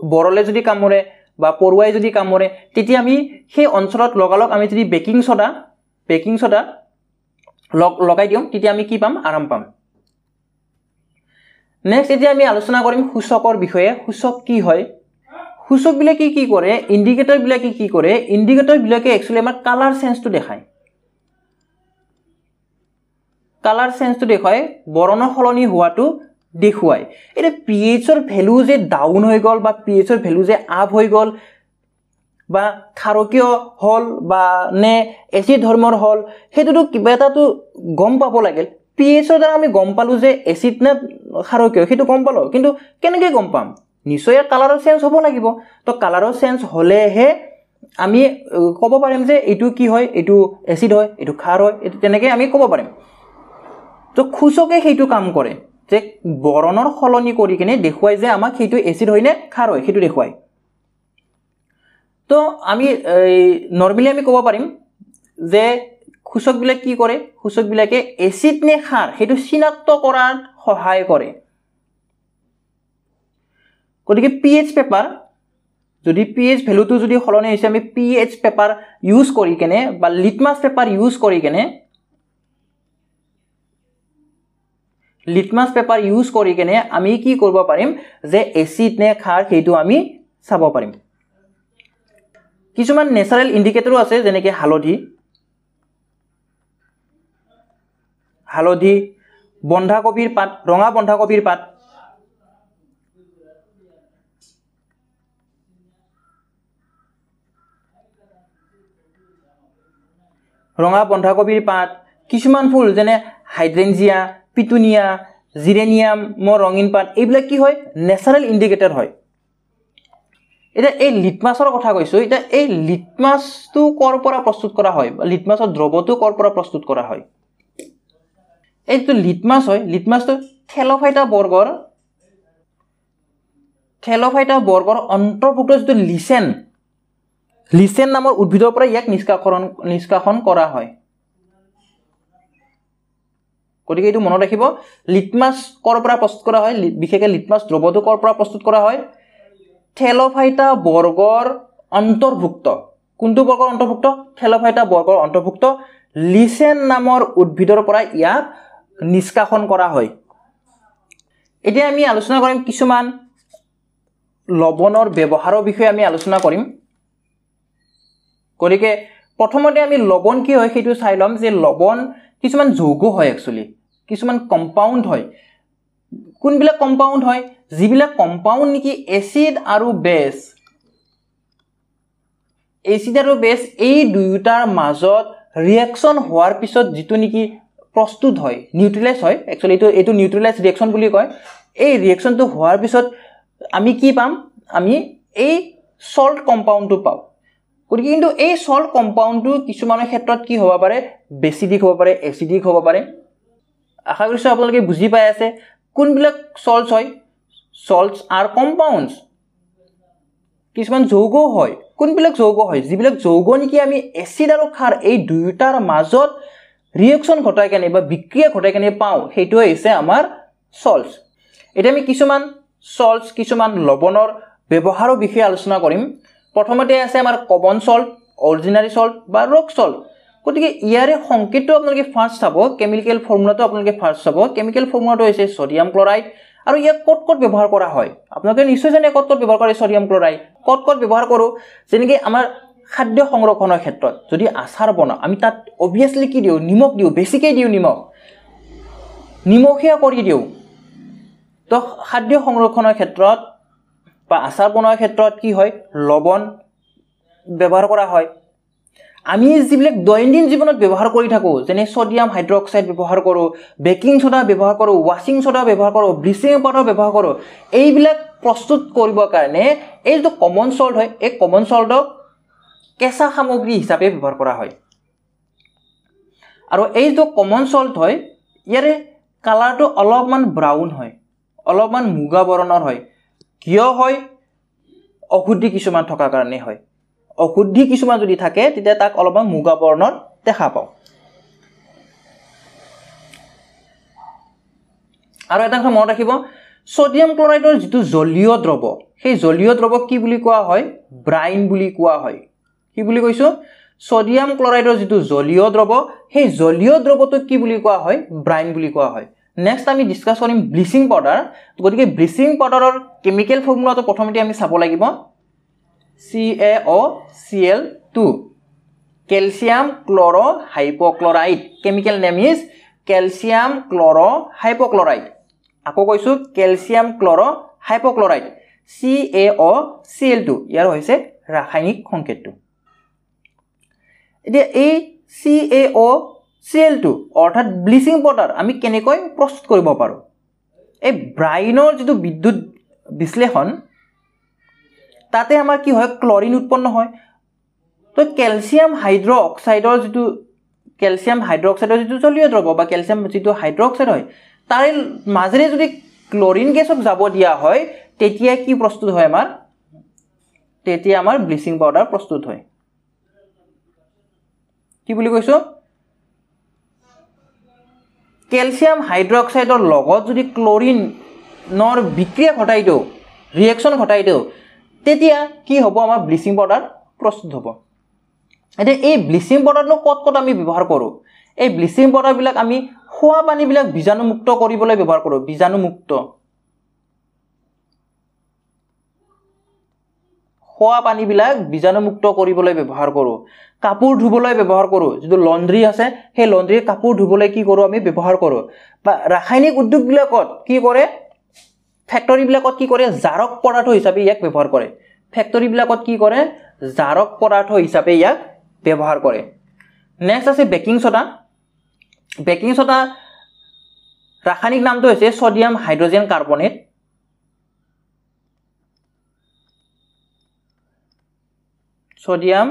বৰলে যদি কামৰে বা পৰুৱাই যদি কামৰে তেতিয়া আমি সেই অঞ্চলত লগালক আমি যদি বেকিং সোডা লগাই দিওঁ তেতিয়া আমি কি পাম আৰাম পাম নেক্সট এতিয়া আমি আলোচনা কৰিম সূচকৰ বিষয়ে সূচক কি হয় সূচক বিলাকে কি কৰে ইন্ডিকেটৰ বিলাকে কি কৰে ইন্ডিকেটৰ বিলাকে একচুয়ালি আমাৰ কালাৰ চেঞ্জটো দেখায় কালাৰ চেঞ্জটো দেখায় বৰণ সলনি হোৱাটো দেখুৱায় এটা পিএইচৰ ভ্যালু যে ডাউন হৈ গল বা পিএইচৰ ভ্যালু যে আপ হৈ গল বা ক্ষাৰকীয় হল বা নে এসিড ধৰ্মৰ হল হেতুটো কিবা এটাটো গম পাব লাগিল পিএইচৰ দ্বাৰা আমি গম পালো যে এসিড না ক্ষাৰকীয় হেতু গম পালো কিন্তু কেনেকৈ গম পাম নিশ্চয় কালাৰৰ চেঞ্জ হ'ব লাগিব তো কালাৰৰ চেঞ্জ হলেহে আমি ক'ব পাৰিম যে এটো কি হয় এটো এসিড হয় এটো ক্ষাৰ হয় এটো তেনেকৈ আমি ক'ব পাৰিম তো সূচকে হেতু কাম কৰে যে বৰণৰ সলনি কৰি কিনে দেখুৱাই যে আমাক হেতু এসিড হয় নে ক্ষাৰ হয় হেতু দেখুৱাই তো আমি নৰমালি আমি ক'ব পাৰিম যে সূচক বিলাক কি কৰে সূচক বিলাকে এসিড নে ক্ষাৰ হেতু চিনাক্ত কৰাত সহায় কৰে গতিকে পিএইচ পেপাৰ যদি পিএইচ ভ্যালুটো যদি সলনি হৈছে আমি পিএইচ পেপাৰ ইউজ কৰি কেনে বা লিটমাছ পেপাৰ ইউজ কৰি কেনে আমি কি কৰিব পাৰিম যে এসিড নে ক্ষাৰ হেতু আমি চাব পাৰিম কিছুমান নেচাৰেল ইন্ডিকেটৰো আছে যেনেকৈ হালধি বন্ধাকবিৰ পাত ৰঙা বন্ধাকবিৰ পাত কিছুমান ফুল যেনে হাইড্ৰেঞ্জিয়া পিটুনিয়া জিৰেনিয়াম ৰঙীন পাত এইবিলাক কি হয় নেচাৰেল ইন্ডিকেটৰ হয় এটা এই লিটমাছৰ কথা কৈছো এটা এই লিটমাছটো কৰ পৰা প্ৰস্তুত কৰা হয় লিটমাছৰ দ্ৰৱটো কৰ পৰা প্ৰস্তুত কৰা হয় এইটো লিটমাছ হয় লিটমাছটো থেলোফাইটা বৰ্গৰ অন্তৰ্ভুক্ত যেটো লিচেন নামৰ উদ্ভিদৰ পৰা ইয়াক নিষ্কাশন কৰা হয় গতিকে এইটো মনত ৰাখিব লিটমাছ কৰ পৰা প্ৰস্তুত কৰা হয় বিশেষকৈ লিটমাছ দ্ৰৱটো কৰ পৰা প্ৰস্তুত কৰা হয় থেলোফাইটা বৰ্গৰ অন্তৰ্ভুক্ত কোনটো বৰ্গৰ অন্তৰ্ভুক্ত থেলোফাইটা বৰ্গৰ অন্তৰ্ভুক্ত লিচেন নামৰ উদ্ভিদৰ পৰা ইয়াক নিষ্কাশন কৰা হয় এতিয়া আমি আলোচনা কৰিম কিছুমান লৱণৰ ব্যৱহাৰৰ বিষয়ে আমি আলোচনা কৰিম গতিকে প্ৰথমতে আমি লৱণ কি হয় সেইটো চাই লম যে লৱণ কিছুমান যৌগ হয় একচুয়ালি কিছুমান কম্পাউন্ড হয় কোনবিলাক কম্পাউন্ড হয় যিবিলাক কম্পাউন্ড নেকি এসিড আৰু বেস এই দুয়োটাৰ মাজত ৰিঅ্যাকশন হোৱাৰ পিছত যেটো নেকি প্ৰস্তুত হয় নিউট্ৰেলাইজ হয় একচুয়ালি এটো নিউট্ৰেলাইজ ৰিঅ্যাকশন বুলি কয় এই ৰিঅ্যাকশনটো হোৱাৰ পিছত আমি কি পাম আমি এই সল্ট কম্পাউন্ডটো পাও গতিকে কিন্তু এই সল্ট কম্পাউন্ডটো কিছুমানৰ ক্ষেত্ৰত কি হ'ব পাৰে বেসিডিক হ'ব পাৰে এসিডিক হ'ব পাৰে আশা কৰিছো আপোনালোকে বুজি পাই আছে কোনবিলাক সল্টস হয় সল্টস আর কম্পাউন্ডস কিছুমান যৌগ হয় কোনবিলাক যৌগ হয় যিবিলাক যৌগ নেকি আমি এসিড আৰু ক্ষাৰ এই দুয়োটাৰ মাজত ৰিঅ্যাকশন ঘটাই কেনে বা বিক্ৰিয়া ঘটাই কেনে পাও হেতু হৈছে আমাৰ সল্টস এটা আমি কিছুমান সল্টস কিছুমান লৱণৰ ব্যৱহাৰৰ বিষয়ে আলোচনা কৰিম প্ৰথমতে আছে আমাৰ কমন সল্ট অৰ্ডিনাৰী সল্ট বা ৰক সল্ট গতিকে ইয়াৰে সংকেতটো আপোনালোকে ফাৰ্স্ট চাব কেমিক্যাল ফৰ্মুলাটো আপোনালোকে ফাৰ্স্ট চাব কেমিক্যাল ফৰ্মুলাটো হৈছে সোডিয়াম ক্লোৰাইড আৰু ইয়াক কত ব্যৱহাৰ কৰা হয় আপোনালোকে নিশ্চয় জানে কত ব্যৱহাৰ কৰে সোডিয়াম ক্লোৰাইড কত ব্যৱহাৰ কৰো যেনেকৈ আমাৰ খাদ্য সংৰক্ষণৰ ক্ষেত্ৰত যদি আচাৰ বনাও আমি তাত অবিয়াসলি কি দিও নিমখ দিও বেছিকৈ দিও নিমখীয়া কৰি দিও তো খাদ্য সংৰক্ষণৰ ক্ষেত্ৰত বা আচাৰ বনোৱাৰ ক্ষেত্ৰত কি হয় লৱণ ব্যৱহাৰ কৰা হয় আমি যিবিলাক দৈনন্দিন জীৱনত ব্যৱহাৰ কৰি থাকো যেনে সোডিয়াম হাইড্ৰক্সাইড ব্যৱহাৰ কৰো বেকিং সোডা ব্যৱহাৰ কৰো ওয়াশিং সোডা ব্যৱহাৰ কৰো ব্লিচিং পাউডাৰ ব্যৱহাৰ কৰো এইবিলাক প্ৰস্তুত কৰিবৰ কাৰণে এই যে কমন সল্ট হয় এই কমন সল্টক কেঁচা সামগ্ৰী হিচাপে ব্যৱহাৰ কৰা হয় আৰু এই যে কমন সল্ট হয় ইয়াৰে কালাৰটো অলপমান ব্ৰাউন হয় অলপমান মুগা বৰণৰ হয় কিয় হয় অশুদ্ধি কিছুমান থকা কাৰণে হয় অশুদ্ধি কিছুমান যদি থাকে তেতিয়া তাক অলপমান মুগা বৰ্ণৰ দেখা পাও আৰু এটা কথা মনত ৰাখিব সোডিয়াম ক্লোৰাইডৰ যেটো জলীয় দ্ৰৱ সেই জলীয় দ্ৰৱক কি বুলি কোৱা হয় ব্ৰাইন বুলি কোৱা হয় কি বুলি কৈছো সোডিয়াম ক্লোৰাইডৰ যেটো জলীয় দ্ৰৱ সেই জলীয় দ্ৰৱটোক কি বুলি কোৱা হয় ব্ৰাইন বুলি কোৱা হয় নেক্সট আমি ডিসকাস কৰিম ব্লিচিং পাউডাৰ গতিকে ব্লিচিং পাউডাৰৰ কেমিক্যাল ফৰ্মুলাটো প্ৰথমতে আমি চাব লাগিব CaOCl2 calcium chloro hypochlorite chemical name is calcium chloro hypochlorite আকৌ কৈছো calcium chloro hypochlorite CaOCl2 ইয়াৰ হৈছে ৰাসায়নিক সংকেতটো এতিয়া এই CaOCl2 অৰ্থাৎ ব্লিচিং পাউডাৰ আমি কেনেকৈ প্ৰস্তুত কৰিব পাৰো এই ব্ৰাইনৰ যেটো বিদ্যুৎ বিশ্লেষণ তাতে আমাৰ কি হয় ক্লোৰিন উৎপন্ন হয় তো ক্যালসিয়াম হাইড্ৰক্সাইডৰ যেটো জলীয় দ্ৰৱ বা ক্যালসিয়াম যেটো হাইড্ৰক্সাইড হয় তাৰ মাজেৰে যদি ক্লোৰিন গেছক যাব দিয়া হয় তেতিয়া কি প্ৰস্তুত হয় আমাৰ ব্লিচিং পাউডাৰ প্ৰস্তুত হয় কি বুলি কৈছো ক্যালসিয়াম হাইড্ৰক্সাইডৰ লগত যদি ক্লোৰিনৰ বিক্ৰিয়া ঘটাই দিও ৰিঅ্যাকশন ঘটাই দিও তেতিয়া কি হ'ব আমাৰ ব্লিচিং পাউডাৰ প্ৰস্তুত হ'ব এতিয়া এই ব্লিচিং পাউডাৰনো কত আমি ব্যৱহাৰ কৰো এই ব্লিচিং পাউডাৰ বিলাক আমি খোৱা পানী বিলাক বীজাণুমুক্ত কৰিবলৈ ব্যৱহাৰ কৰো বীজাণুমুক্ত খোৱা পানী বিলাক বীজাণুমুক্ত কৰিবলৈ ব্যৱহাৰ কৰো কাপোৰ ধুবলৈ ব্যৱহাৰ কৰো যেটো লন্ড্ৰি আছে সেই লন্ড্ৰিৰ কাপোৰ ধুবলৈ কি কৰো আমি ব্যৱহাৰ কৰো বা ৰাসায়নিক উদ্যোগ বিলাকত কি কৰে ফ্যাক্টৰী বিলাকত কি কৰে জাৰক পদাৰ্থ হিচাপে ইয়াক ব্যৱহাৰ কৰে ফ্যাক্টৰী বিলাকত কি কৰে জাৰক পদাৰ্থ হিচাপে ইয়াক ব্যৱহাৰ কৰে নেক্সট আছে বেকিং সোডা ৰাসায়নিক নামটো হৈছে sodium hydrogen carbonate sodium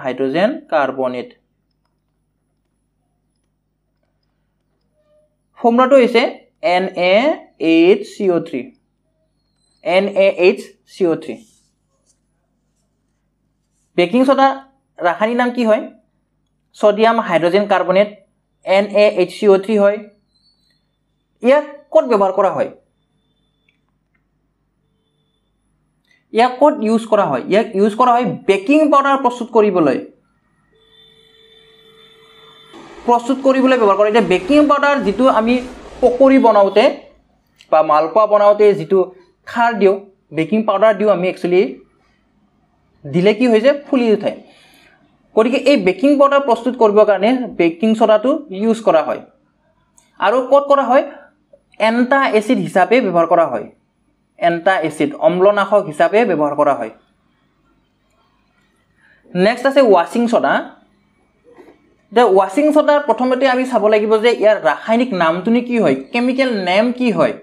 hydrogen carbonate ফৰ্মুলাটো হৈছে NaHCO3 বেকিং সোডা ৰাসায়নিক নাম কি হয় সোডিয়াম হাইড্ৰোজেন কাৰ্বনেট NaHCO3 হয় ইয়াক কত ব্যৱহাৰ কৰা হয় ইয়াক কত ইউজ কৰা হয় ইয়াক ইউজ কৰা হয় বেকিং পাউডাৰ প্ৰস্তুত কৰিবলৈ ব্যৱহাৰ কৰে এতিয়া বেকিং পাউডাৰ যেটো আমি পকৰি বনাওতে বা মালপোৱা বনাওতে যেটো খাৰ দিও বেকিং পাউডাৰ দিও আমি একচুয়ালি দিলে কি হৈ যায় ফুলি উঠে গতিকে এই বেকিং পাউডাৰ প্ৰস্তুত কৰিবৰ কাৰণে বেকিং সোডাটো ইউজ কৰা হয় আৰু কত কৰা হয় এন্টা এসিড হিচাপে ব্যৱহাৰ কৰা হয় এন্টা এসিড অম্লনাশক হিচাপে ব্যৱহাৰ কৰা হয় নেক্সট আছে washing soda The washing soda প্ৰথমতে আমি চাব লাগিব যে ইয়াৰ ৰাসায়নিক নামটো কি হয় কেমিক্যাল নেম কি হয়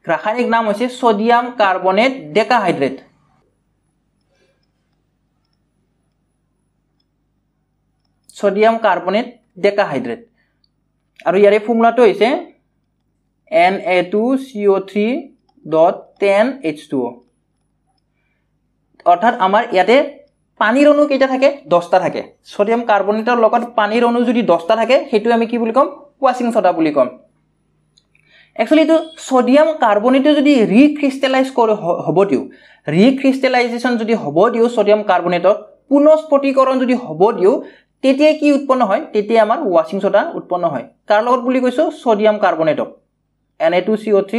ৰাসায়নিক নাম হৈছে সোডিয়াম কাৰ্বনেট ডেকাহাইড্ৰেট আৰু ইয়াৰে ফৰ্মুলাটো হৈছে Na2CO3.10H2O অৰ্থাৎ আমাৰ ইয়াতে পানীৰ অণু কেইটা থাকে 10টা থাকে সোডিয়াম কাৰ্বনেটৰ লগত পানীৰ অণু যদি 10টা থাকে হেতু আমি কি বুলি কম ওয়াশিং সোডা বুলি কম একচুয়ালি তো সোডিয়াম কাৰ্বনেটে যদি ৰিক্ৰিষ্টেলাইজ হ'ব দিও ৰিক্ৰিষ্টেলাইজেশন যদি হ'ব দিও সোডিয়াম কাৰ্বনেটক পুনঃস্ফটিকৰণ যদি হ'ব দিও তেতিয়া কি উৎপন্ন হয় তেতিয়া আমাৰ ওয়াশিং সোডা উৎপন্ন হয় কাৰ লগত বুলি কৈছো সোডিয়াম কাৰ্বনেটক Na2CO3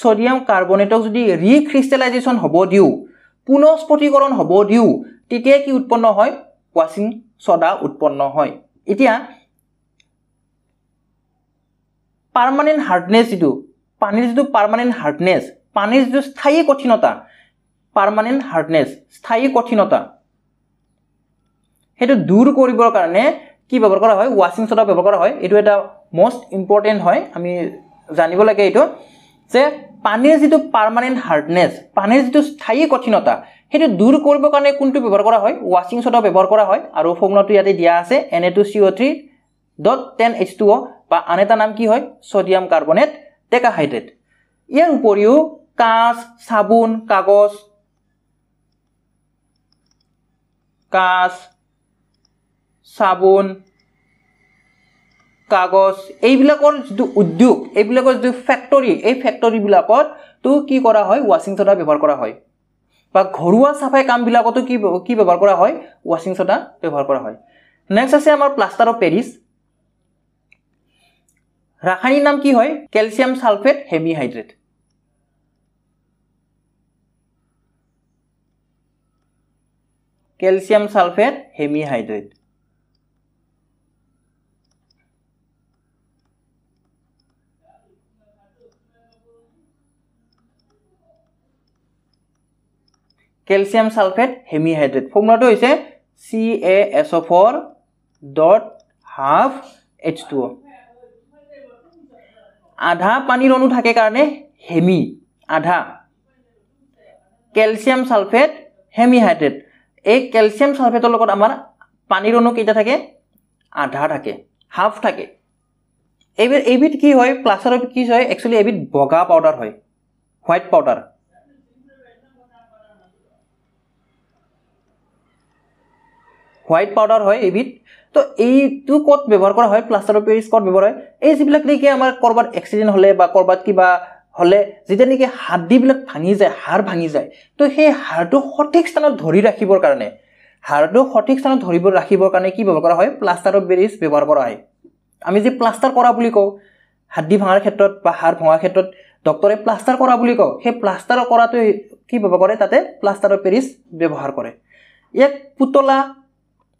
সোডিয়াম কাৰ্বনেটক যদি ৰিক্ৰিষ্টেলাইজেশন হ'ব দিও পুনঃস্ফটিকৰণ হ'ব দিও তেতিয়া কি উৎপন্ন হয় ওয়াশিং সোডা উৎপন্ন হয় এতিয়া পার্মানেন্ট হার্ডনেস যেটো পানীৰ যেটো পাৰ্মানেন্ট হাৰ্ডনেস পানীৰ যেটো স্থায়ী কঠিনতা পাৰ্মানেণ্ট হাৰ্ডনেছ স্থায়ী কঠিনতা সেইটো দূৰ কৰিবৰ কাৰণে কি ব্যৱহাৰ কৰা হয় ৱাশ্বিং সোডা ব্যৱহাৰ কৰা হয় এটো এটা মোস্ট ইম্পৰ্টেন্ট হয় আমি জানিব লাগে এটো যে পানীৰ যেটো পাৰ্মানেণ্ট হাৰ্ডনেছ পানীৰ যেটো স্থায়ী কঠিনতা হেতু দূৰ কৰিবৰ কাৰণে কোনটো ব্যৱহাৰ কৰা হয় ৱাশ্বিং সোডা ব্যৱহাৰ কৰা হয় আৰু ফৰ্মুলাটো ইয়াতে দিয়া আছে Na2CO3.10H2O বা আন এটা নাম কি হয় সোডিয়াম কাৰ্বনেট টেট্ৰাহাইড্ৰেট ইয়াৰ উপৰিও কাঁচ সাবুন কাগজ এইবিলাকৰ যেটো উদ্যোগ এইবিলাকৰ যেটো ফ্যাক্টৰী এই ফ্যাক্টৰী বিলাকত তো কি কৰা হয় ৱাশ্বিং সোডা ব্যৱহাৰ কৰা হয় বা ঘৰুৱা সাফাই কাম বিলাকতো কি ব্যৱহাৰ কৰা হয় ৱাশ্বিং সোডা ব্যৱহাৰ কৰা হয় নেক্সট আছে আমাৰ প্লাষ্টাৰ অফ পেৰিছ ৰাসায়নিক নাম কি হয় calcium sulphate hemihydrate calcium sulphate hemihydrate calcium sulphate hemihydrate ফৰ্মুলাটো হৈছে CaSO4.12H2O আধা পানীৰ অণু থাকে কাৰণে হেমি আধা ক্যালসিয়াম সালফেট হেমিহাইড্ৰেট এই ক্যালসিয়াম সালফেটৰ লগত আমাৰ পানীৰ অণু কেইটা থাকে আধা থাকে হাফ থাকে এইবিধ কি হয় প্লাষ্টাৰত কি হয় একচুয়ালি এইবিধ বগা পাউডাৰ হয় হোৱাইট পাউডাৰ হোয়াইট পাউডার হয় এইবিধ তো এইটো কত ব্যবহার করা হয় প্লাষ্টার অফ প্যারিস কত ব্যবহার হয় এই যিবিলাক নেকি আমাৰ কৰবাত এক্সিডেন্ট হলে বা কৰবাত কিবা হলে যেটা নেকি হাড়বিলাক ভাঙি যায় হাড় ভাঙি যায় তো সেই হাড়টো সঠিক স্থানত ধৰি ৰাখিবৰ কাৰণে কি ব্যবহাৰ কৰা হয় প্লাষ্টাৰ অফ প্যাৰিস ব্যবহাৰ কৰা হয় আমি যে প্লাষ্টাৰ কৰা বুলি কও হাড়ি ভাঙাৰ ক্ষেত্ৰত বা হাড় ভাঙাৰ ক্ষেত্ৰত ডক্টৰে প্লাষ্টাৰ কৰা বুলি কও সেই প্লাষ্টাৰ কৰাটো কি ব্যবহাৰ কৰে তাতে প্লাষ্টাৰ অফ প্যাৰিস ব্যবহাৰ কৰে এক পুতলা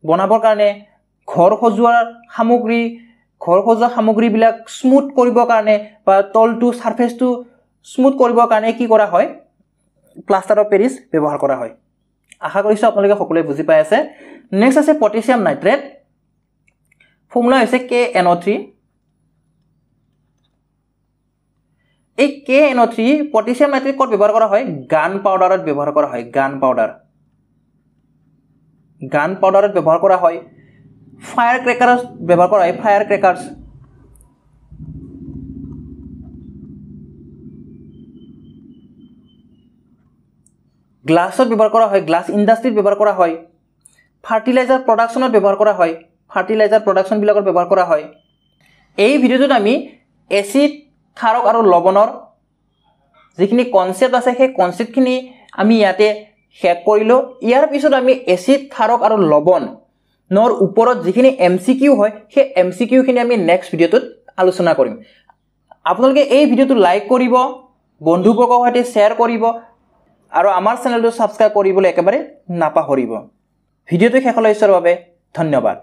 বনাবৰ কাৰণে ঘৰ সজোৱাৰ সামগ্ৰী বিলাক স্মুথ কৰিবৰ কাৰণে বা তলটো সাৰফেসটো স্মুথ কৰিবৰ কাৰণে কি কৰা হয় প্লাষ্টাৰ অফ প্যাৰিস ব্যৱহাৰ কৰা হয় আশা কৰিছো আপোনালোকে সকলোৱে বুজি পাই আছে নেক্সট আছে পটাছিয়াম নাইট্ৰেট ফৰ্মুলা হৈছে KNO3 এই KNO3 পটাছিয়াম নাইট্ৰেট কত ব্যৱহাৰ কৰা হয় গান পাউডাৰত ব্যৱহাৰ কৰা হয় গান পাউডাৰত ব্যৱহাৰ কৰা হয় ফায়াৰ ক্ৰেকাৰছ ব্যৱহাৰ কৰা হয় ফায়াৰ ক্ৰেকাৰছ গ্লাছত ব্যৱহাৰ কৰা হয় গ্লাছ ইন্ডাষ্ট্ৰিত ব্যৱহাৰ কৰা হয় ফাৰ্টিলাইজাৰ প্ৰডাকশনত ব্যৱহাৰ কৰা হয় ফাৰ্টিলাইজাৰ প্ৰডাকশন বিলাকত ব্যৱহাৰ কৰা হয় এই ভিডিওটোত আমি এসিড ক্ষাৰক আৰু লৱণৰ যিখিনি কনসেপ্ট আছে সেই কনসেপ্টখিনি আমি ইয়াতে শেষ কৰিলো ইয়াৰ পিছত আমি এসিড ক্ষাৰক আৰু লৱণ নৰ ওপৰত যিখিনি এমসিকিউ হয় সেই এমসিকিউ খিনি আমি নেক্সট ভিডিওটোত আলোচনা কৰিম আপোনালোকে এই ভিডিওটো লাইক কৰিব বন্ধুবৰ্গৰ সৈতে শেয়াৰ কৰিব আৰু আমাৰ চেনেলটো সাবস্ক্ৰাইব কৰিবলৈ একেবাৰে নাপাহৰিব ভিডিওটো শেষলৈ চোৱাৰ বাবে ধন্যবাদ